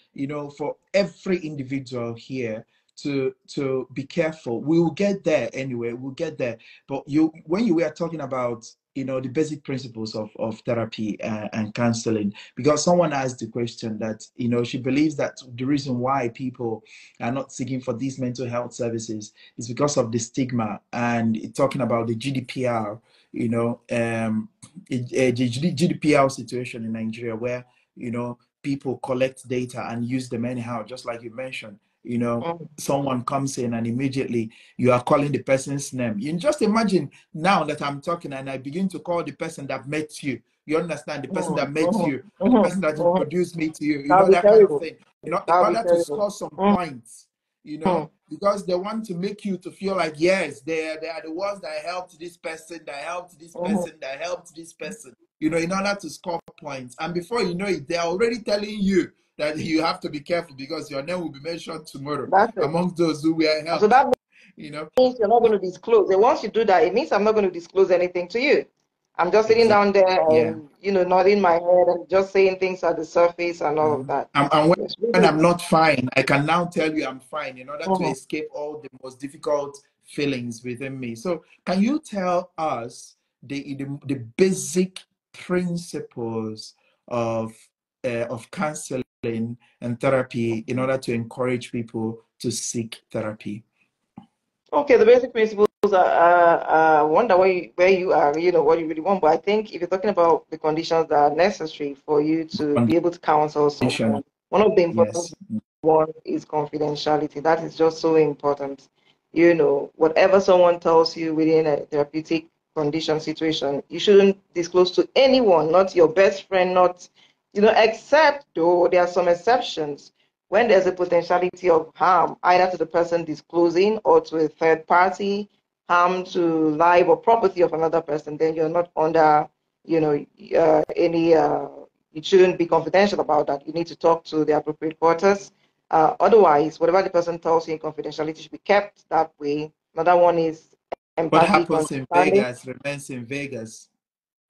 Speaker 1: for every individual here to be careful. We will get there anyway. We'll get there. But when you were talking about the basic principles of therapy and counseling, because someone asked the question that she believes that the reason why people are not seeking for these mental health services is because of the stigma, and talking about the GDPR, a GDPR situation in Nigeria, where people collect data and use them anyhow, just like you mentioned.
Speaker 2: Mm,
Speaker 1: Someone comes in and immediately you are calling the person's name. You just imagine now that I'm talking and I begin to call the person that met you. You understand, the person
Speaker 2: mm,
Speaker 1: that met you, or the person that
Speaker 2: mm.
Speaker 1: introduced me to you.
Speaker 2: That'll be
Speaker 1: That kind of
Speaker 2: terrible.
Speaker 1: thing. In
Speaker 2: That'll be
Speaker 1: order to
Speaker 2: terrible.
Speaker 1: score some
Speaker 2: Mm,
Speaker 1: points.
Speaker 2: mm,
Speaker 1: Because they want to make you to feel like, yes, they are the ones that helped this person,
Speaker 2: mm.
Speaker 1: that helped this person, in order to score points. And before you know it, they're already telling you that you have to be careful because your name will be mentioned tomorrow
Speaker 2: That's it.
Speaker 1: amongst those who were
Speaker 2: And so
Speaker 1: helped.
Speaker 2: that means you're not going to disclose. And once you do that, it means I'm not going to disclose anything to you. I'm just sitting
Speaker 1: Exactly.
Speaker 2: down there
Speaker 1: Yeah.
Speaker 2: and, nodding my head and just saying things at the surface and all of
Speaker 1: Mhm.
Speaker 2: that.
Speaker 1: And
Speaker 2: Yes,
Speaker 1: when
Speaker 2: really.
Speaker 1: I'm not fine, I can now tell you I'm fine in order to
Speaker 2: Mhm.
Speaker 1: escape all the most difficult feelings within me. So, can you tell us the basic principles of counseling and therapy in order to encourage people to seek therapy?
Speaker 2: Okay, the basic principles are, wonder where you are, what you really want. But I think if you're talking about the conditions that are necessary for you to be able to counsel
Speaker 1: Condition.
Speaker 2: someone, one of the important
Speaker 1: Yes.
Speaker 2: one is confidentiality. That is just so important. Whatever someone tells you within a therapeutic condition situation, you shouldn't disclose to anyone, not your best friend, not, except though there are some exceptions when there's a potentiality of harm, either to the person disclosing or to a third party, harm to life or property of another person, then you're not under, any, you shouldn't be confidential about that. You need to talk to the appropriate quarters. Otherwise, whatever the person tells you in confidentiality should be kept that way. Another one is
Speaker 1: What
Speaker 2: empathic
Speaker 1: happens in
Speaker 2: understanding.
Speaker 1: Vegas remains in Vegas.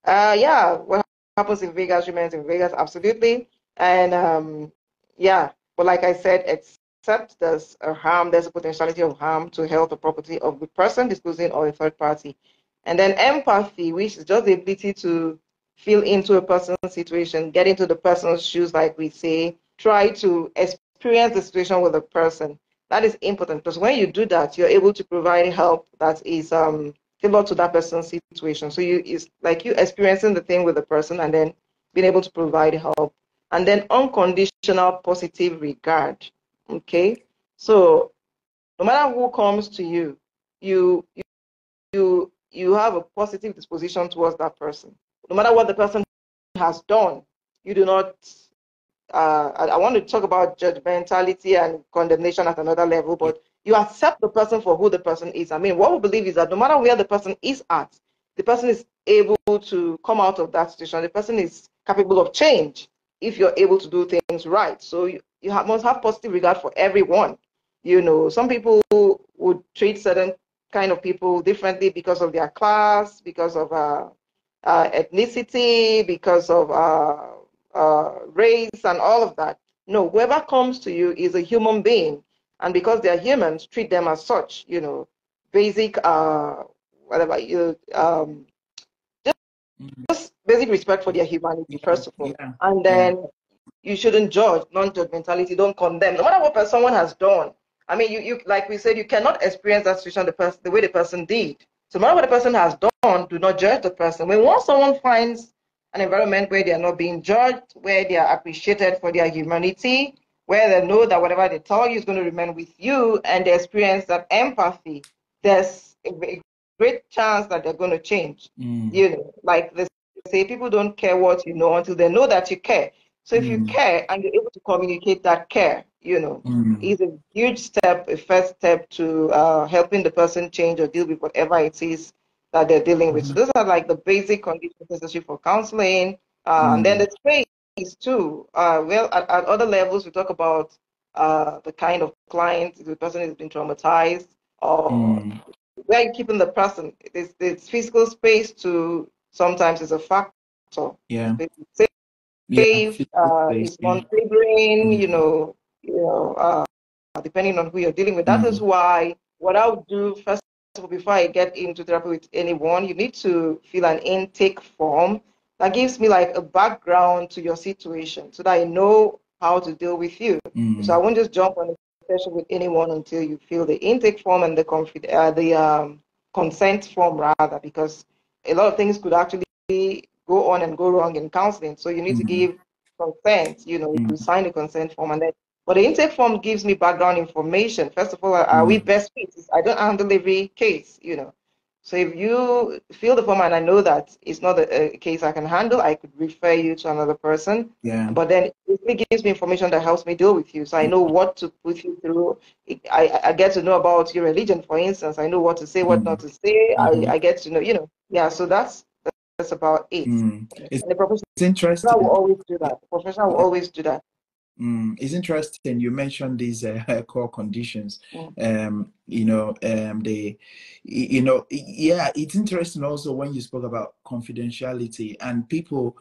Speaker 2: Yeah, what happens in Vegas remains in Vegas, absolutely. And yeah, but like I said, except there's a harm, there's a potentiality of harm to health or property of the person disclosing or a third party. And then empathy, which is just the ability to feel into a person's situation, get into the person's shoes, like we say, try to experience the situation with the person. That is important because when you do that, you're able to provide help that is tailored to that person's situation. So it's like you experiencing the thing with the person and then being able to provide help. And then unconditional positive regard. Okay. So no matter who comes to you, you you have a positive disposition towards that person. No matter what the person has done, you do not. I want to talk about judgmentality and condemnation at another level,
Speaker 1: Yeah.
Speaker 2: but you accept the person for who the person is. I mean, what we believe is that no matter where the person is at, the person is able to come out of that situation. The person is capable of change if you're able to do things right. So must have positive regard for everyone. Some people would treat certain kind of people differently because of their class, because of ethnicity, because of race, and all of that. No, whoever comes to you is a human being, and because they're humans, treat them as such. Basic whatever just basic respect for their humanity
Speaker 1: Yeah.
Speaker 2: first of all,
Speaker 1: Yeah.
Speaker 2: and
Speaker 1: Yeah.
Speaker 2: then you shouldn't judge, non-judgmentality, don't condemn, no matter what someone has done. I mean, you like we said, you cannot experience that situation the way the person did. So no matter what the person has done, do not judge the person. When once someone finds an environment where they are not being judged, where they are appreciated for their humanity, where they know that whatever they tell you is going to remain with you, and they experience that empathy, there's a great chance that they're going to change. Like they say, people don't care what you know until they know that you care. So if you care and you're able to communicate that care, is a huge step, a first step to helping the person change or deal with whatever it is that they're dealing with. So those are like the basic conditions necessary for counseling. And then the space too. Well, at other levels, we talk about the kind of client, if the person has been traumatized, or where you keeping the person. It's physical space too. Sometimes is a factor.
Speaker 1: Yeah.
Speaker 2: Safe,
Speaker 1: Yeah. Physical space.
Speaker 2: is
Speaker 1: Yeah.
Speaker 2: non-triggering, depending on who you're dealing with. That is why what I would do first of all, before I get into therapy with anyone, you need to fill an intake form that gives me like a background to your situation so that I know how to deal with you. So I won't just jump on a session with anyone until you fill the intake form and the consent form rather, because a lot of things could actually go on and go wrong in counseling. So you need to give consent, you sign the consent form, and then but the intake form gives me background information. First of all, are we best fits? I don't handle every case. So if you fill the form and I know that it's not a case I can handle, I could refer you to another person.
Speaker 1: Yeah.
Speaker 2: But then it gives me information that helps me deal with you. So I know what to put you through. I get to know about your religion, for instance. I know what to say, what not to say. I get to know. Yeah, so that's about it.
Speaker 1: It's,
Speaker 2: And the professional
Speaker 1: it's
Speaker 2: will
Speaker 1: interesting.
Speaker 2: always do that. The professional will always do that.
Speaker 1: It's interesting. You mentioned these core conditions. Yeah, it's interesting also when you spoke about confidentiality and people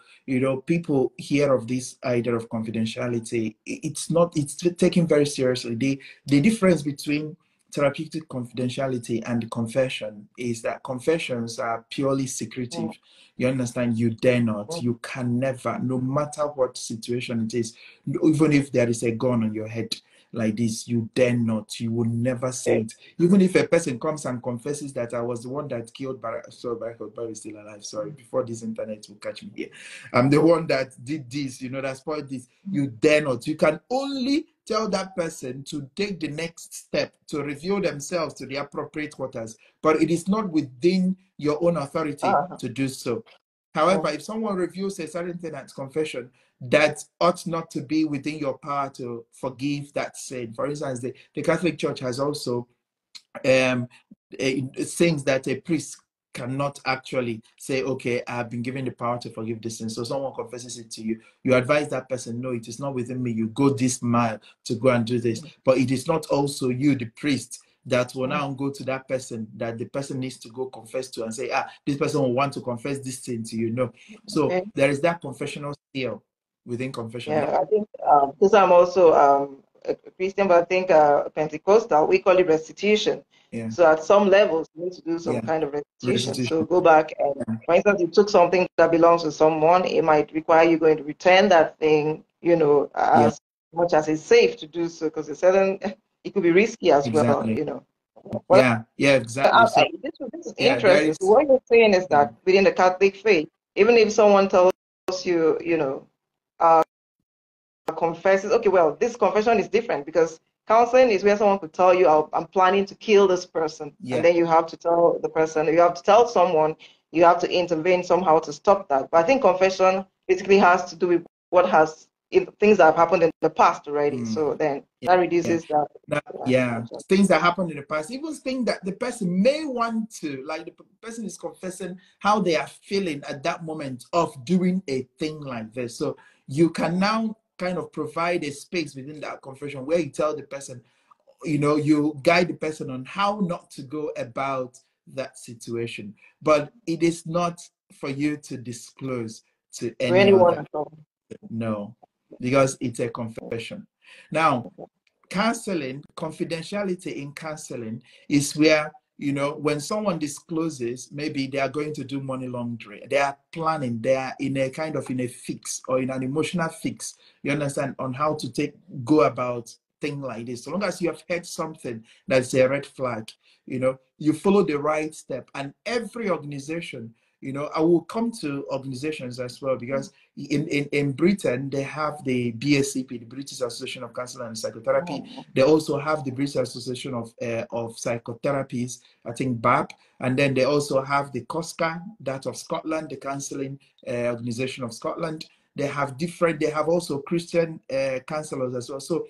Speaker 1: hear of this idea of confidentiality. It's taken very seriously. The difference between therapeutic confidentiality and confession is that confessions are purely secretive. You understand? You dare not, you can never, no matter what situation it is, even if there is a gun on your head like this, you dare not, you will never say it. Even if a person comes and confesses that I was the one that killed Barack, sorry, Barack Obama is still alive, sorry, before this internet will catch me here. I'm the one that did this, that spoiled this. You dare not. You can only tell that person to take the next step to reveal themselves to the appropriate quarters, but it is not within your own authority to do so. However, if someone reveals a certain thing at confession, that ought not to be within your power to forgive that sin. For instance, the Catholic Church has also things that a priest cannot actually say, okay, I've been given the power to forgive this sin. So someone confesses it to you. You advise that person, no, it is not within me. You go this mile to go and do this. But it is not also you, the priest, that will now go to that person that the person needs to go confess to and say, this person will want to confess this sin to you. No. So there is that confessional seal within confession.
Speaker 2: Yeah, I think because I'm also a Christian, but I think Pentecostal, we call it restitution.
Speaker 1: Yeah.
Speaker 2: So at some levels, you need to do some
Speaker 1: Yeah.
Speaker 2: kind of restitution. So
Speaker 1: Restitution.
Speaker 2: go back and,
Speaker 1: Yeah.
Speaker 2: for instance, you took something that belongs to someone, it might require you going to return that thing,
Speaker 1: Yeah.
Speaker 2: as much as it's safe to do so, because it could be. As
Speaker 1: Exactly.
Speaker 2: Well,
Speaker 1: Yeah. Yeah. Exactly. So
Speaker 2: this is
Speaker 1: yeah, there
Speaker 2: interesting. So
Speaker 1: is.
Speaker 2: what you're saying is
Speaker 1: Yeah.
Speaker 2: that within the Catholic faith, even if someone tells you, uh, confesses, okay, well, this confession is different because counseling is where someone could tell you, I'm planning to kill this person. And
Speaker 1: Yeah.
Speaker 2: then you have to tell the person, you have to tell someone, you have to intervene somehow to stop that. But I think confession basically has to do with things that have happened in the past already.
Speaker 1: Mm.
Speaker 2: So then
Speaker 1: Yeah.
Speaker 2: that
Speaker 1: Yeah.
Speaker 2: reduces that.
Speaker 1: Yeah, things that happened in the past, even things that the person may want to, like the person is confessing how they are feeling at that moment of doing a thing like this. So you can now kind of provide a space within that confession where you tell the person, you guide the person on how not to go about that situation. But it is not for you to disclose to
Speaker 2: To
Speaker 1: any
Speaker 2: anyone
Speaker 1: other.
Speaker 2: at all.
Speaker 1: No, because it's a confession. Now, counseling, confidentiality in counseling is where, when someone discloses, maybe they are going to do money laundering, they are planning, they are in a fix or in an emotional fix, you understand, on how to go about thing like this. So long as you have heard something that's a red flag, you follow the right step. And every organization, I will come to organizations as well, because in Britain, they have the BACP, the British Association of Counseling and Psychotherapy. They also have the British Association of Psychotherapies, I think BAP. And then they also have the COSCA, that of Scotland, the Counseling Organization of Scotland. They have also Christian counselors as well. So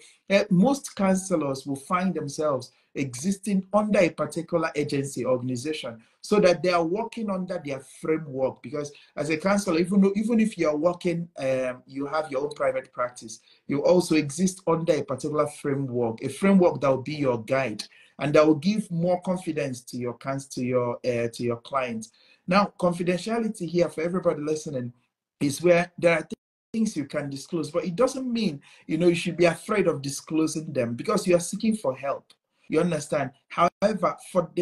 Speaker 1: most counselors will find themselves existing under a particular agency organization, so that they are working under their framework. Because as a counselor, even if you are working, you have your own private practice, you also exist under a particular framework, a framework that will be your guide and that will give more confidence to your clients. Now, confidentiality here for everybody listening is where there are things you can disclose, but it doesn't mean you should be afraid of disclosing them because you are seeking for help. You understand? However,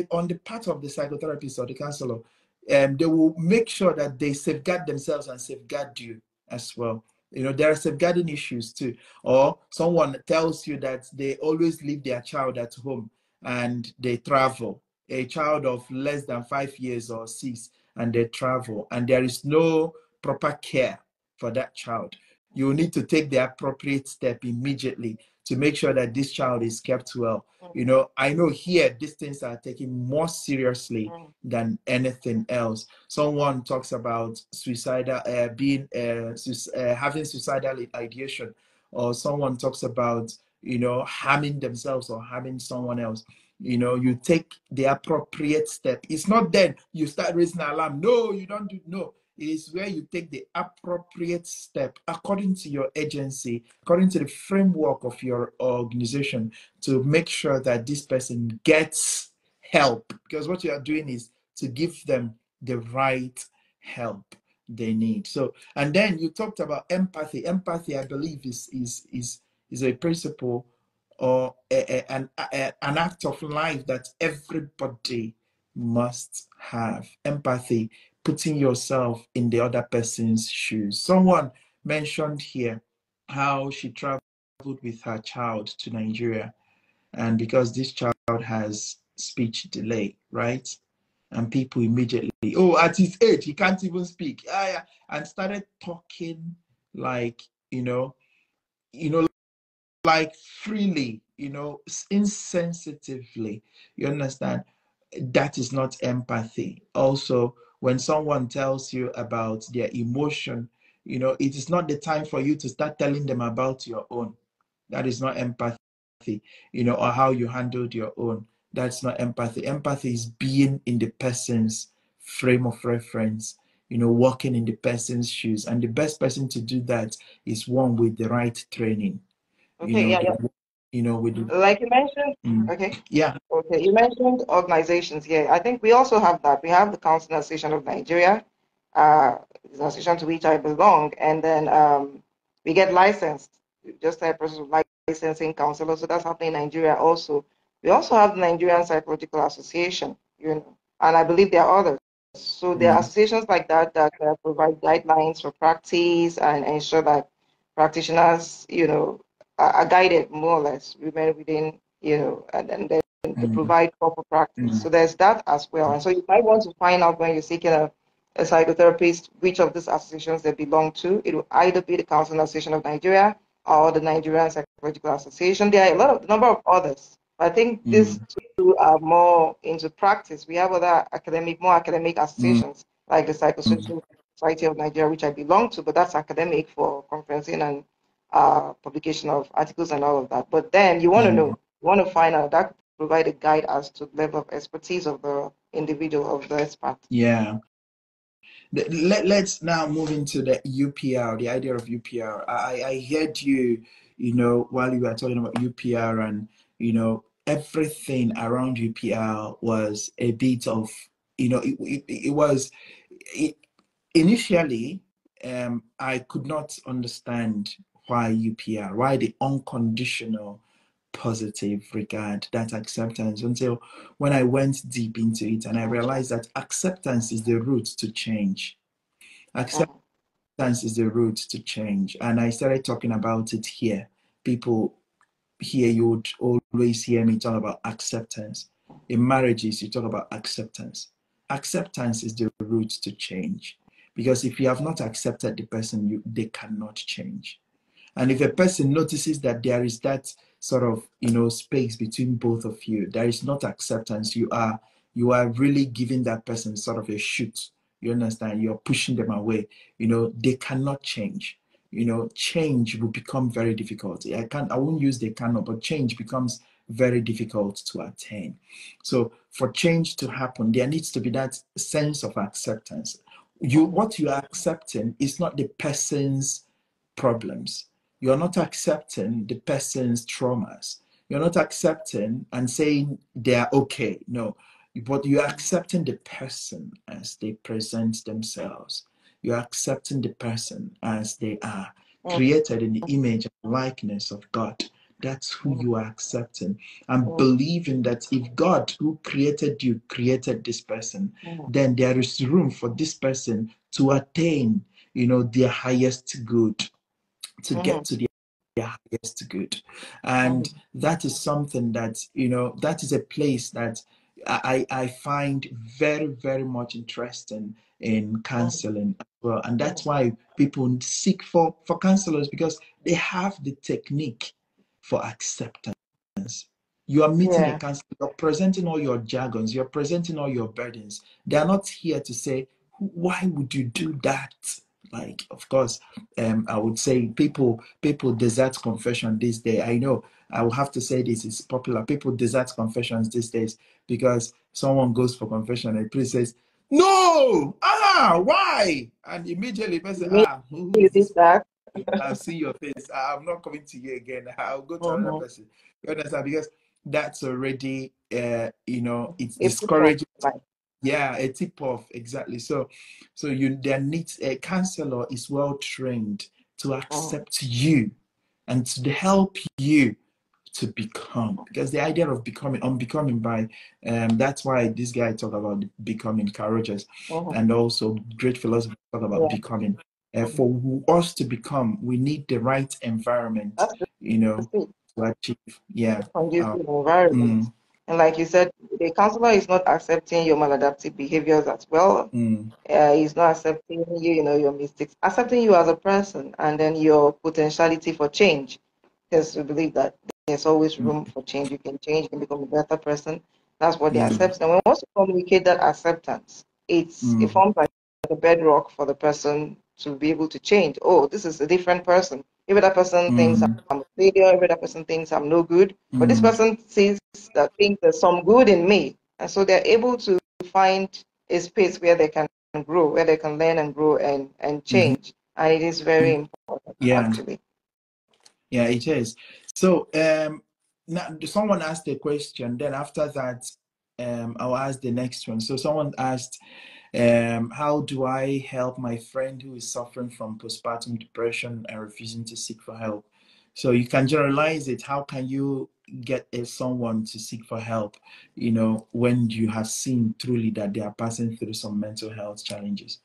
Speaker 1: on the part of the psychotherapist or the counselor, they will make sure that they safeguard themselves and safeguard you as well. There are safeguarding issues too. Or someone tells you that they always leave their child at home and they travel, a child of less than 5 years or 6, and they travel, and there is no proper care for that child. You need to take the appropriate step immediately to make sure that this child is kept well. I know here these things are taken more seriously than anything else. Someone talks about suicidal, having suicidal ideation, or someone talks about harming themselves or harming someone else. You take the appropriate step. It's not then you start raising an alarm. No, you don't do. No, it is where you take the appropriate step according to your agency, according to the framework of your organization, to make sure that this person gets help. Because what you are doing is to give them the right help they need. So, and then you talked about empathy. Empathy, I believe, is a principle or an act of life that everybody must have. Empathy, putting yourself in the other person's shoes. Someone mentioned here how she traveled with her child to Nigeria, and because this child has speech delay, right? And people immediately, oh, at his age, he can't even speak. Yeah, and started talking like, like freely, insensitively. You understand? That is not empathy. Also, when someone tells you about their emotion, it is not the time for you to start telling them about your own. That is not empathy, or how you handled your own. That's not empathy. Empathy is being in the person's frame of reference, walking in the person's shoes. And the best person to do that is one with the right training,
Speaker 2: Okay, yeah, yeah.
Speaker 1: with the,
Speaker 2: Like you mentioned, okay.
Speaker 1: yeah.
Speaker 2: Okay, you mentioned organizations. Yeah, I think we also have that. We have the Counseling Association of Nigeria, the association to which I belong, and then we get licensed. Just like a person with licensing counselors. So that's happening in Nigeria also. We also have the Nigerian Psychological Association, and I believe there are others. So there are associations like that that provide guidelines for practice and ensure that practitioners, are guided more or less, women within, and then they provide proper practice. So there's that as well. And so you might want to find out when you're seeking a psychotherapist which of these associations they belong to. It will either be the Counseling Association of Nigeria or the Nigerian Psychological Association. There are a number of others. I think these two are more into practice. We have other more academic associations like the Psychosocial Society of Nigeria, which I belong to, but that's academic for conferencing and publication of articles and all of that. But then you want to know, you want to find out, that could provide a guide as to the level of expertise of the individual, of the expert.
Speaker 1: Yeah. Let's now move into the UPR, the idea of UPR. I heard you, while you were talking about UPR, and, everything around UPR was a bit of, it was, initially, I could not understand why UPR, why the unconditional positive regard, that acceptance, until when I went deep into it and I realized that acceptance is the route to change. Acceptance is the route to change. And I started talking about it here. People here, you would always hear me talk about acceptance. In marriages, you talk about acceptance. Acceptance is the route to change. Because if you have not accepted the person, they cannot change. And if a person notices that there is that sort of, space between both of you, there is not acceptance, you are really giving that person sort of a shoot. You understand? You're pushing them away. They cannot change. Change will become very difficult. I won't use they cannot, but change becomes very difficult to attain. So for change to happen, there needs to be that sense of acceptance. What you are accepting is not the person's problems. You're not accepting the person's traumas. You're not accepting and saying they're okay. No, but you're accepting the person as they present themselves. You're accepting the person as they are, created in the image and likeness of God. That's who you are accepting, and believing that if God, who created you, created this person, then there is room for this person to attain, their highest good, to get to their highest good. And that is something that, that is a place that I find very, very much interesting in counseling as well. And that's why people seek for counselors, because they have the technique for acceptance. You are meeting a counselor, you're presenting all your jargons, you're presenting all your burdens. They are not here to say, why would you do that? Like, of course, I would say people desert confession these days. I know I will have to say this is popular. People desert confessions these days because someone goes for confession and the priest says, "No, why?" And immediately the person, who
Speaker 2: You
Speaker 1: is
Speaker 2: did
Speaker 1: this?
Speaker 2: that.
Speaker 1: I'll see your face. I'm not coming to you again. I'll go to another person. You understand? Because that's already, it's
Speaker 2: A football,
Speaker 1: discouraging.
Speaker 2: like,
Speaker 1: Yeah, a tip off, exactly. So there needs a counselor is well trained to accept you and to help you to become, because the idea of becoming, unbecoming by, that's why this guy talk about becoming courageous, and also great philosophers talk about becoming. For us to become, we need the right environment,
Speaker 2: that's the
Speaker 1: to achieve. Yeah.
Speaker 2: conducive environment. And like you said, the counselor is not accepting your maladaptive behaviors as well. He's not accepting you, your mistakes, accepting you as a person, and then your potentiality for change. Because we believe that there's always room for change. You can change, you can become a better person. That's what they accept. And when we also communicate that acceptance, it forms like a bedrock for the person to be able to change. Oh, this is a different person. Maybe that person thinks I'm a failure, maybe that person thinks I'm no good, but this person sees that thinks there's some good in me. And so they're able to find a space where they can grow, where they can learn and grow and change. And it is very important,
Speaker 1: Yeah.
Speaker 2: actually.
Speaker 1: Yeah, it is. So now someone asked a question, then after that, I'll ask the next one. So someone asked, how do I help my friend who is suffering from postpartum depression and refusing to seek for help? So you can generalize it. How can you get someone to seek for help, when you have seen truly that they are passing through some mental health challenges?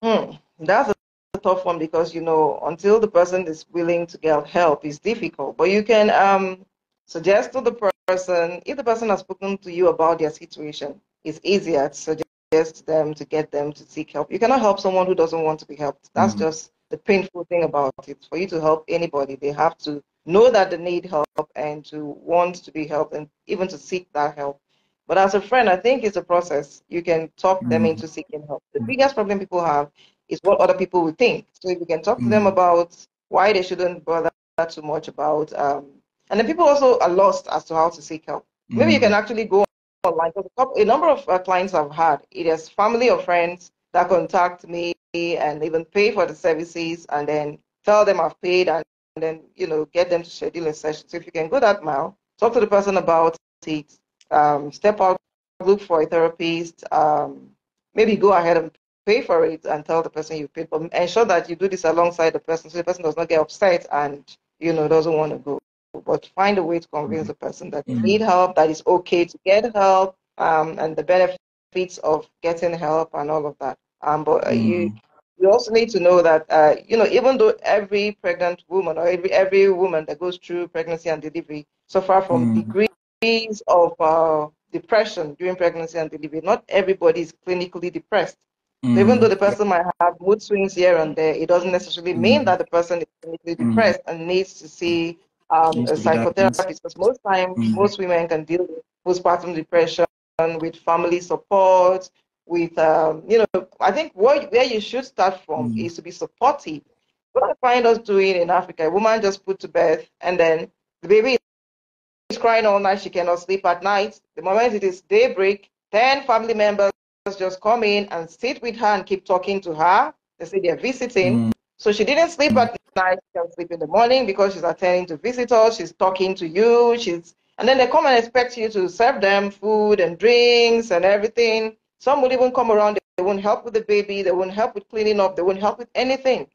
Speaker 2: That's a tough one because until the person is willing to get help, it's difficult. But you can suggest to the person, if the person has spoken to you about their situation, it's easier to suggest them to get them to seek help. You cannot help someone who doesn't want to be helped. That's just the painful thing about it. For you to help anybody, they have to know that they need help and to want to be helped and even to seek that help. But as a friend, I think it's a process. You can talk them into seeking help. The biggest problem people have is what other people will think. So if you can talk to them about why they shouldn't bother too much about, and then people also are lost as to how to seek help. Maybe you can actually go online. Because a number of clients I've had, it is family or friends that contact me and even pay for the services and then tell them I've paid and then, get them to schedule a session. So if you can go that mile, talk to the person about it, step out, look for a therapist, maybe go ahead and pay for it and tell the person you paid, but ensure that you do this alongside the person so the person does not get upset and, doesn't want to go. But find a way to convince the person that they need help, that it's okay to get help, and the benefits of getting help and all of that. But you also need to know that, even though every pregnant woman or every woman that goes through pregnancy and delivery suffer from degrees of depression during pregnancy and delivery, not everybody is clinically depressed. So even though the person might have mood swings here and there, it doesn't necessarily mean that the person is clinically depressed and needs to see a psychotherapist. Because most times, most women can deal with postpartum depression with family support, with I think where you should start from is to be supportive. What I find us doing in Africa, a woman just put to bed and then the baby is crying all night, she cannot sleep at night. The moment it is daybreak, 10 family members just come in and sit with her and keep talking to her. They say they're visiting. So she didn't sleep at night, she can sleep in the morning because she's attending to visitors, she's talking to you, and then they come and expect you to serve them food and drinks and everything. Some would even come around, they won't help with the baby, they won't help with cleaning up, they won't help with anything.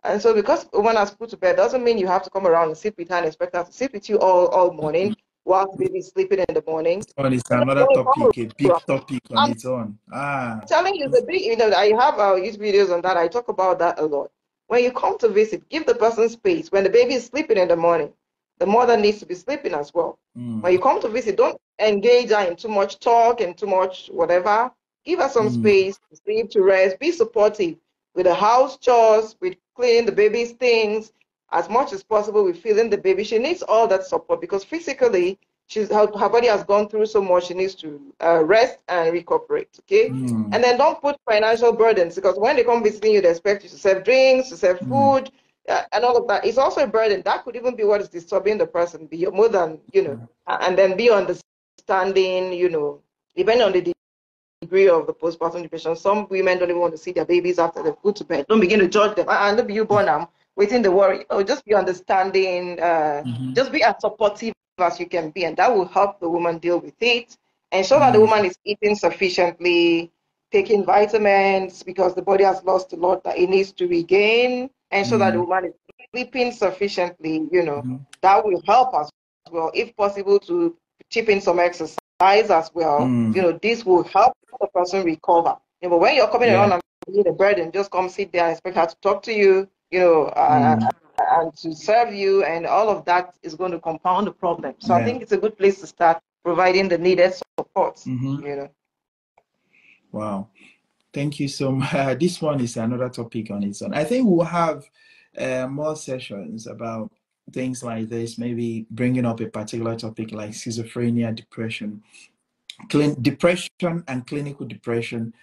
Speaker 2: And so because a woman has put to bed doesn't mean you have to come around and sit with her and expect her to sit with you all morning while the baby is sleeping in the morning.
Speaker 1: It's another topic, a big topic on its own.
Speaker 2: I'm telling you, the big, I have YouTube videos on that. I talk about that a lot. When you come to visit, give the person space. When the baby is sleeping in the morning, the mother needs to be sleeping as well. When you come to visit, don't engage her in too much talk and too much whatever. Give her some space to sleep, to rest. Be supportive with the house chores, with cleaning the baby's things, as much as possible with feeding the baby. She needs all that support because physically, her body has gone through so much. She needs to rest and recuperate. Okay, and then don't put financial burdens because when they come visiting you, they expect you to serve drinks, to serve food, and all of that. It's also a burden. That could even be what is disturbing the person. Be more than and then be understanding. Depending on the degree of the postpartum depression. Some women don't even want to see their babies after they put to bed. Don't begin to judge them. And don't be you born them, waiting the worry. Oh, just be understanding. Just be as supportive as you can be, and that will help the woman deal with it. Ensure that the woman is eating sufficiently, taking vitamins because the body has lost a lot that it needs to regain. Ensure that the woman is sleeping sufficiently. That will help as well, if possible, to chip in some exercise as well. This will help the person recover. But when you're coming around and being a burden, just come sit there and expect her to talk to you, and to serve you, and all of that is going to compound the problem. So I think it's a good place to start providing the needed support.
Speaker 1: Wow. Thank you so much. This one is another topic on its own. I think we'll have more sessions about things like this, maybe bringing up a particular topic like schizophrenia, depression, depression and clinical depression,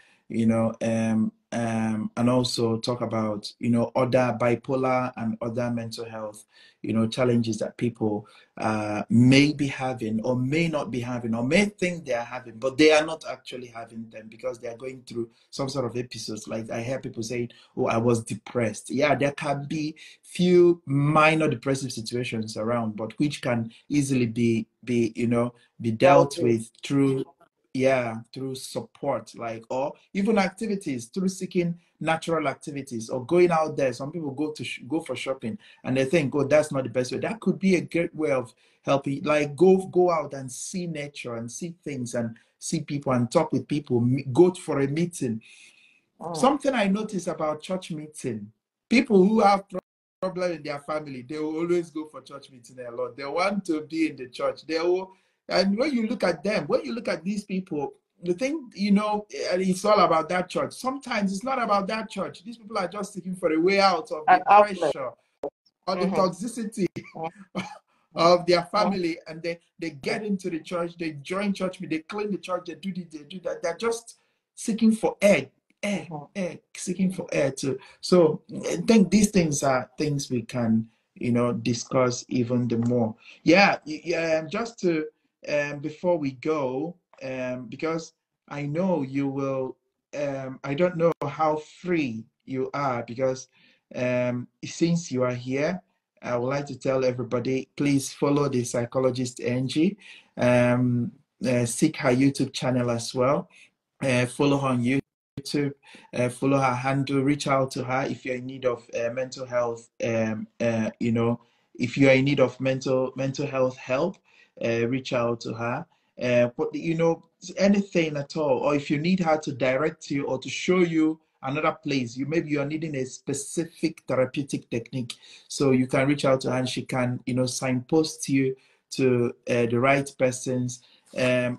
Speaker 1: and also talk about, other bipolar and other mental health, challenges that people may be having or may not be having or may think they are having, but they are not actually having them because they are going through some sort of episodes. Like I hear people saying, oh, I was depressed. Yeah, there can be few minor depressive situations around, but which can easily be dealt with through yeah, through support, like, or even activities, through seeking natural activities or going out there. Some people go to go for shopping and they think, oh, that's not the best way. That could be a great way of helping. Like, go out and see nature and see things and see people and talk with people. Go for a meeting. Something I notice about church meeting, people who have problem in their family, they will always go for church meeting a lot. They want to be in the church. They will, and when you look at them, when you look at these people, the thing, it's all about that church. Sometimes it's not about that church. These people are just seeking for a way out of
Speaker 2: An
Speaker 1: the
Speaker 2: outlet.
Speaker 1: pressure or the
Speaker 2: Mm-hmm.
Speaker 1: toxicity
Speaker 2: Mm-hmm.
Speaker 1: of their family, and they get into the church, they join church, they clean the church, they do this, they do that. They're just seeking for seeking for air too. So I think these things are things we can, discuss even the more. Yeah, yeah. Just to before we go, because I know you will. I don't know how free you are because since you are here, I would like to tell everybody, please follow the psychologist Angie. Seek her YouTube channel as well. Follow her on YouTube, follow her handle, reach out to her if you're in need of mental health. If you're in need of mental health help, reach out to her. But anything at all, or if you need her to direct you or to show you another place, maybe you're needing a specific therapeutic technique, so you can reach out to her and she can signpost you to the right persons. And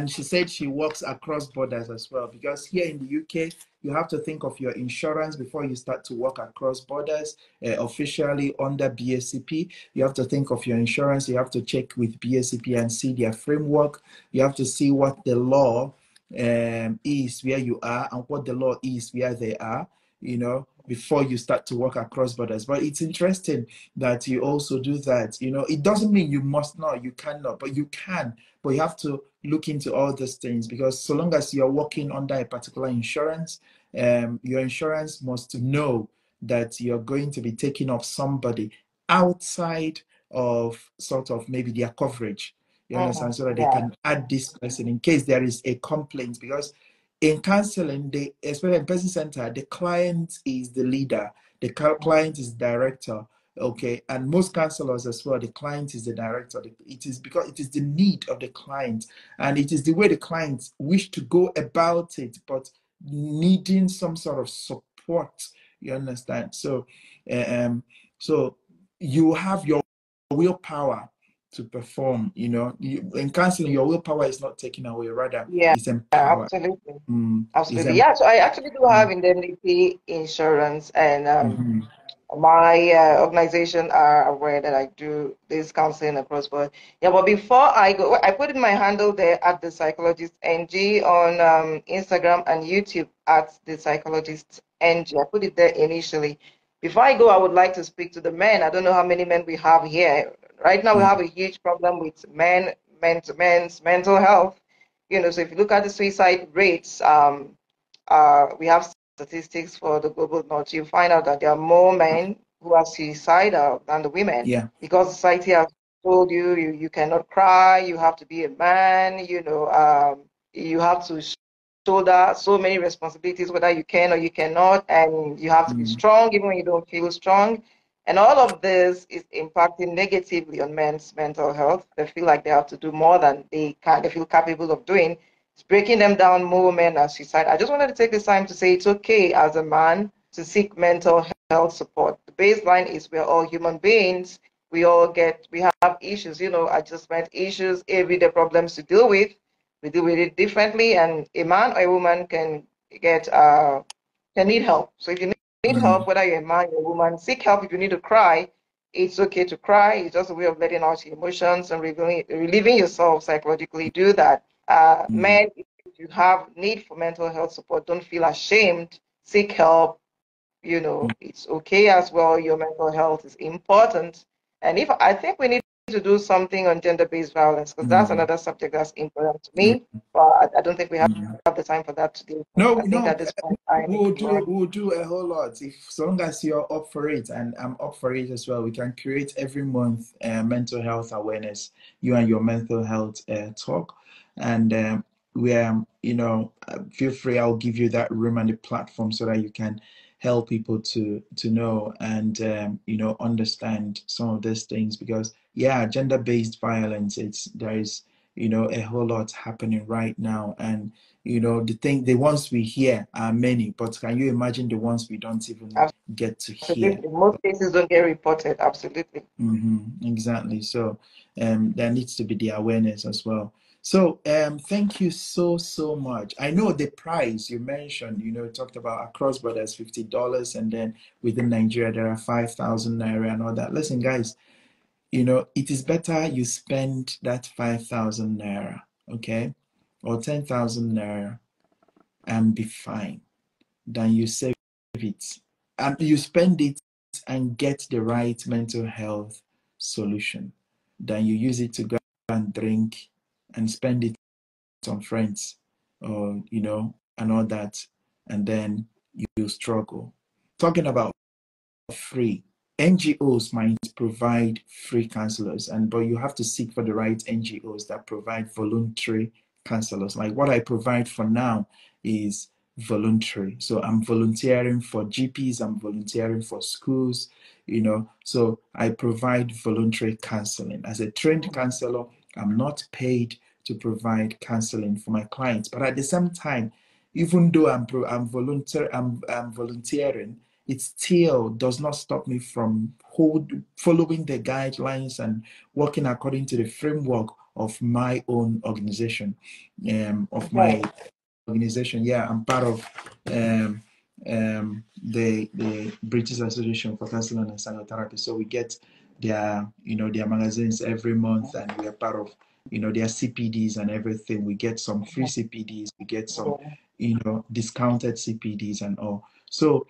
Speaker 1: she said she works across borders as well, because here in the UK, you have to think of your insurance before you start to work across borders officially under BSCP. You have to think of your insurance. You have to check with BSCP and see their framework. You have to see what the law is where you are and what the law is where they are, before you start to work across borders. But it's interesting that you also do that. It doesn't mean you must not, you cannot, but you can. But you have to look into all these things, because so long as you're working under a particular insurance, your insurance must know that you're going to be taking off somebody outside of sort of maybe their coverage. You understand? So that they
Speaker 2: Yeah.
Speaker 1: can add this person in case there is a complaint. Because in counseling, especially in person center, the client is the leader, the client is the director. Okay, and most counselors as well, the client is the director. It is because it is the need of the client, and it is the way the client wish to go about it, but needing some sort of support. You understand? So, so you have your willpower to perform. In counseling, your willpower is not taken away; rather,
Speaker 2: Yeah,
Speaker 1: it's empowered.
Speaker 2: absolutely.
Speaker 1: Is
Speaker 2: Absolutely.
Speaker 1: em-
Speaker 2: Yeah, so I actually do have
Speaker 1: mm,
Speaker 2: indemnity insurance, and
Speaker 1: mhm.
Speaker 2: my organization are aware that I do this counseling across board. Yeah, but before I go, I put in my handle there at the psychologist NG on Instagram and YouTube at the psychologist NG. I put it there initially. Before I go, I would like to speak to the men. I don't know how many men we have here. Right now, we have a huge problem with men's mental health. So if you look at the suicide rates, we have statistics for the global north, you find out that there are more men who are suicidal than the women,
Speaker 1: Yeah.
Speaker 2: because society has told you cannot cry, you have to be a man, you have to shoulder so many responsibilities, whether you can or you cannot, and you have to be
Speaker 1: Mm,
Speaker 2: strong even when you don't feel strong. And all of this is impacting negatively on men's mental health. They feel like they have to do more than they feel capable of doing. It's breaking them down more. Men are suicide. I just wanted to take this time to say it's okay as a man to seek mental health support. The baseline is we're all human beings. We have issues, adjustment issues, everyday problems to deal with. We deal with it differently, and a man or a woman can need help. So if you need help,
Speaker 1: mm,
Speaker 2: whether you're a man or a woman, seek help. If you need to cry, it's okay to cry. It's just a way of letting out your emotions and relieving yourself psychologically. Do that.
Speaker 1: mm,
Speaker 2: Men, if you have need for mental health support, don't feel ashamed. Seek help.
Speaker 1: mm,
Speaker 2: It's okay as well. Your mental health is important. And if I think we need to do something on gender-based violence, because that's
Speaker 1: mm.
Speaker 2: another subject that's important to
Speaker 1: Yeah.
Speaker 2: me, but I don't think we have
Speaker 1: Mm.
Speaker 2: the time for that today.
Speaker 1: No,
Speaker 2: I think
Speaker 1: no,
Speaker 2: at this point, I need
Speaker 1: we'll
Speaker 2: to run.
Speaker 1: do a whole lot. If so long as you're up for it, and I'm up for it as well, we can create every month mental health awareness. You and your mental health talk, and where feel free. I'll give you that room and the platform so that you can help people to know and understand some of these things, because yeah, gender-based violence, there is a whole lot happening right now. And the ones we hear are many, but can you imagine the ones we don't even get to hear?
Speaker 2: Absolutely. Most cases don't get reported. Absolutely.
Speaker 1: Exactly. So there needs to be the awareness as well. So thank you so much. I know the price you mentioned, talked about across borders $50, and then within Nigeria there are 5,000 naira and all that. Listen, guys, it is better you spend that 5,000 naira, okay, or 10,000 naira and be fine, than you save it and you spend it and get the right mental health solution, than you use it to go and drink and spend it on friends, or and all that, and then you struggle. Talking about free, NGOs might provide free counselors, but you have to seek for the right NGOs that provide voluntary counselors. Like what I provide for now is voluntary. So I'm volunteering for GPs, I'm volunteering for schools, so I provide voluntary counseling. As a trained counselor, I'm not paid to provide counseling for my clients, but at the same time, even though I'm volunteering, it still does not stop me from following the guidelines and working according to the framework of my own organization, of my organization. Yeah, I'm part of the British Association for Counseling and Psychotherapy. So we get their magazines every month, and we are part of their CPDs and everything. We get some free CPDs, we get some discounted CPDs and all. So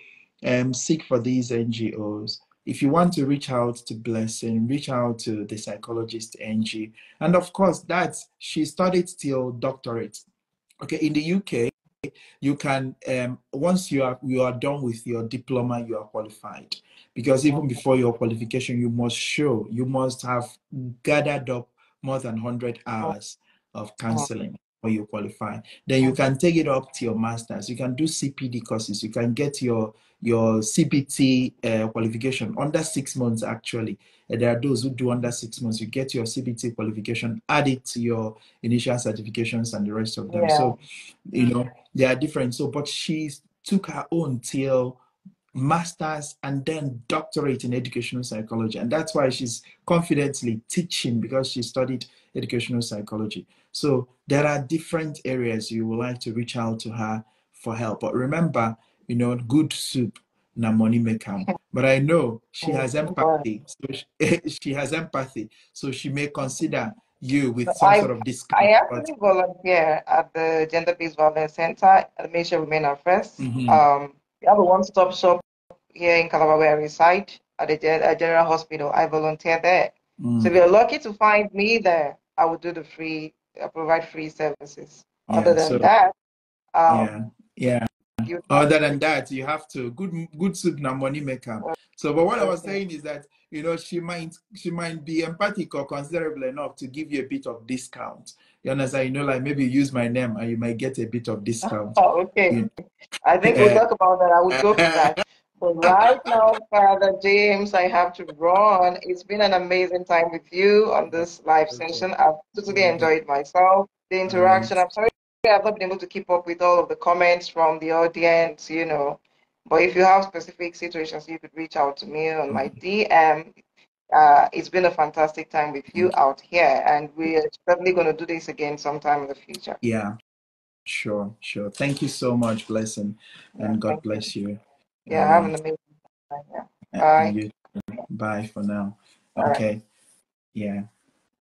Speaker 1: seek for these NGOs. If you want to reach out to Blessing, reach out to the psychologist Angie. And of course, she studied till doctorate. Okay, in the UK, you can once you are done with your diploma, you are qualified, because even before your qualification, you must have gathered up more than 100 hours of counseling before you qualify. Then you can take it up to your masters. You can do CPD courses. You can get your CBT qualification under 6 months. Actually, there are those who do under 6 months. You get your CBT qualification, add it to your initial certifications and the rest of them. So they are different. So, but she took her own till master's and then doctorate in educational psychology, and that's why she's confidently teaching, because she studied educational psychology. So there are different areas you would like to reach out to her for help. But remember, good soup na money make am. But I know she has empathy, so she has empathy, so she may consider you with some sort of discount.
Speaker 2: I actually volunteer at the Gender Based Violence Center at Make Sure Women Are First. We have a one-stop shop here in Calabar where I reside at the General Hospital. I volunteer there. So if you're lucky to find me there, I will do provide free services. Other than that,
Speaker 1: other than that, you have to good soup na money maker. So, but what I was saying is that she might be empathic or considerable enough to give you a bit of discount. You understand? Like maybe use my name and you might get a bit of discount.
Speaker 2: Oh, okay. I think we'll talk about that. I would go for that. But right now, Father James, I have to run. It's been an amazing time with you on this live session. I've totally enjoyed myself. The interaction. I'm sorry I've not been able to keep up with all of the comments from the audience, But if you have specific situations, you could reach out to me on my DM. It's been a fantastic time with you out here, and we're certainly going to do this again sometime in the future.
Speaker 1: Yeah, sure. Thank you so much, Blessing, and God bless you.
Speaker 2: Yeah, have an amazing time. Yeah. Bye.
Speaker 1: Bye for now. Okay. Yeah.